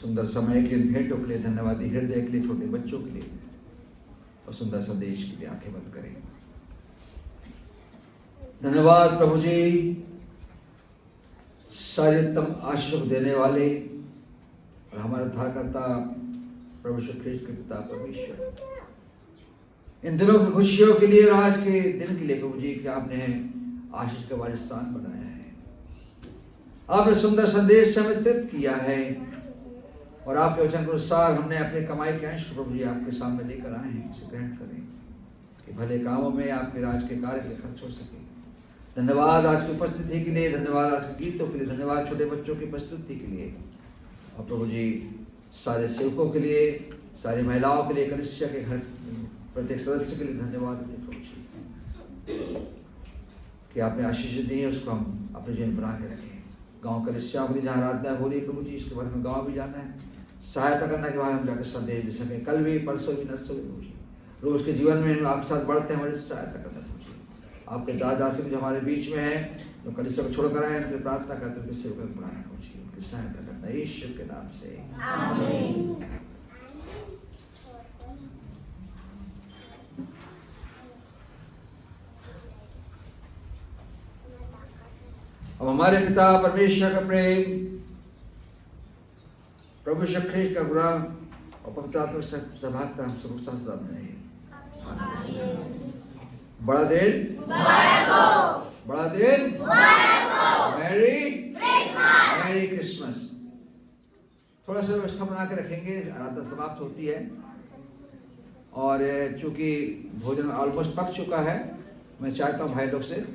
सुंदर समय के लिए, भेंटों के लिए, धन्यवादी हृदय के लिए, छोटे बच्चों के लिए और सुंदर संदेश के लिए आंखें बंद करें। धन्यवाद प्रभु जी, सारे उत्तम आशीष को देने वाले और हमारे उद्धारकर्ता प्रभु यीशु ख्रीस्त के पिता परमेश्वर, इन दिनों की खुशियों के लिए और आज के दिन के लिए प्रभु जी कि आपने आशीष का वारिस्थान बनाया है, आपने सुंदर संदेश से हमें तृप्त किया है और आपके वचन के अनुसार हमने अपने कमाई के अंश को प्रभु जी आपके सामने लेकर आए हैं। इसे ग्रहण करें कि भले कामों में आपके राज के कार्य के लिए खर्च हो सके। धन्यवाद आज की उपस्थिति के लिए, धन्यवाद आज के गीतों के लिए, धन्यवाद छोटे बच्चों की प्रस्तुति के लिए और प्रभु जी सारे सेवकों के लिए, सारी महिलाओं के लिए, कलीसिया के घर प्रत्येक सदस्य के लिए धन्यवाद देते प्रभु जी कि आपने आशीष दी है, उसको हम अपने जीवन बना के रखें। गाँव कलीसियाओं के लिए जहाँ आराधना हो रही है प्रभु जी, इसके बाद में गाँव भी जाना है, सहायता करना के बाद हम जाकर संदेश दे सकें। कल भी, परसों भी, नरसों भी प्रभु जी, रोज के जीवन में हम आपके साथ बढ़ते हैं, हमारी सहायता करना प्रभु जी। आपके दादा से जो हमारे बीच में है, जो कलीसिया को छोड़कर आए, उनकी प्रार्थना करते उनके सेवक बनाना प्रभु जी, उनकी सहायता करना यीशु के नाम से आमीन। अब हमारे पिता परमेश्वर का प्रेम, प्रभु यीशु ख्रीस्त का गुनाह और पवित्र आत्मा की सहभागिता हम सबके साथ सदा बने रहे। बड़ा दिन, बड़ा दिन, मैरी क्रिसमस। थोड़ा सा व्यवस्था बना के रखेंगे, आराधना समाप्त होती है और चूंकि भोजन ऑलमोस्ट पक चुका है, मैं चाहता हूँ भाई लोग से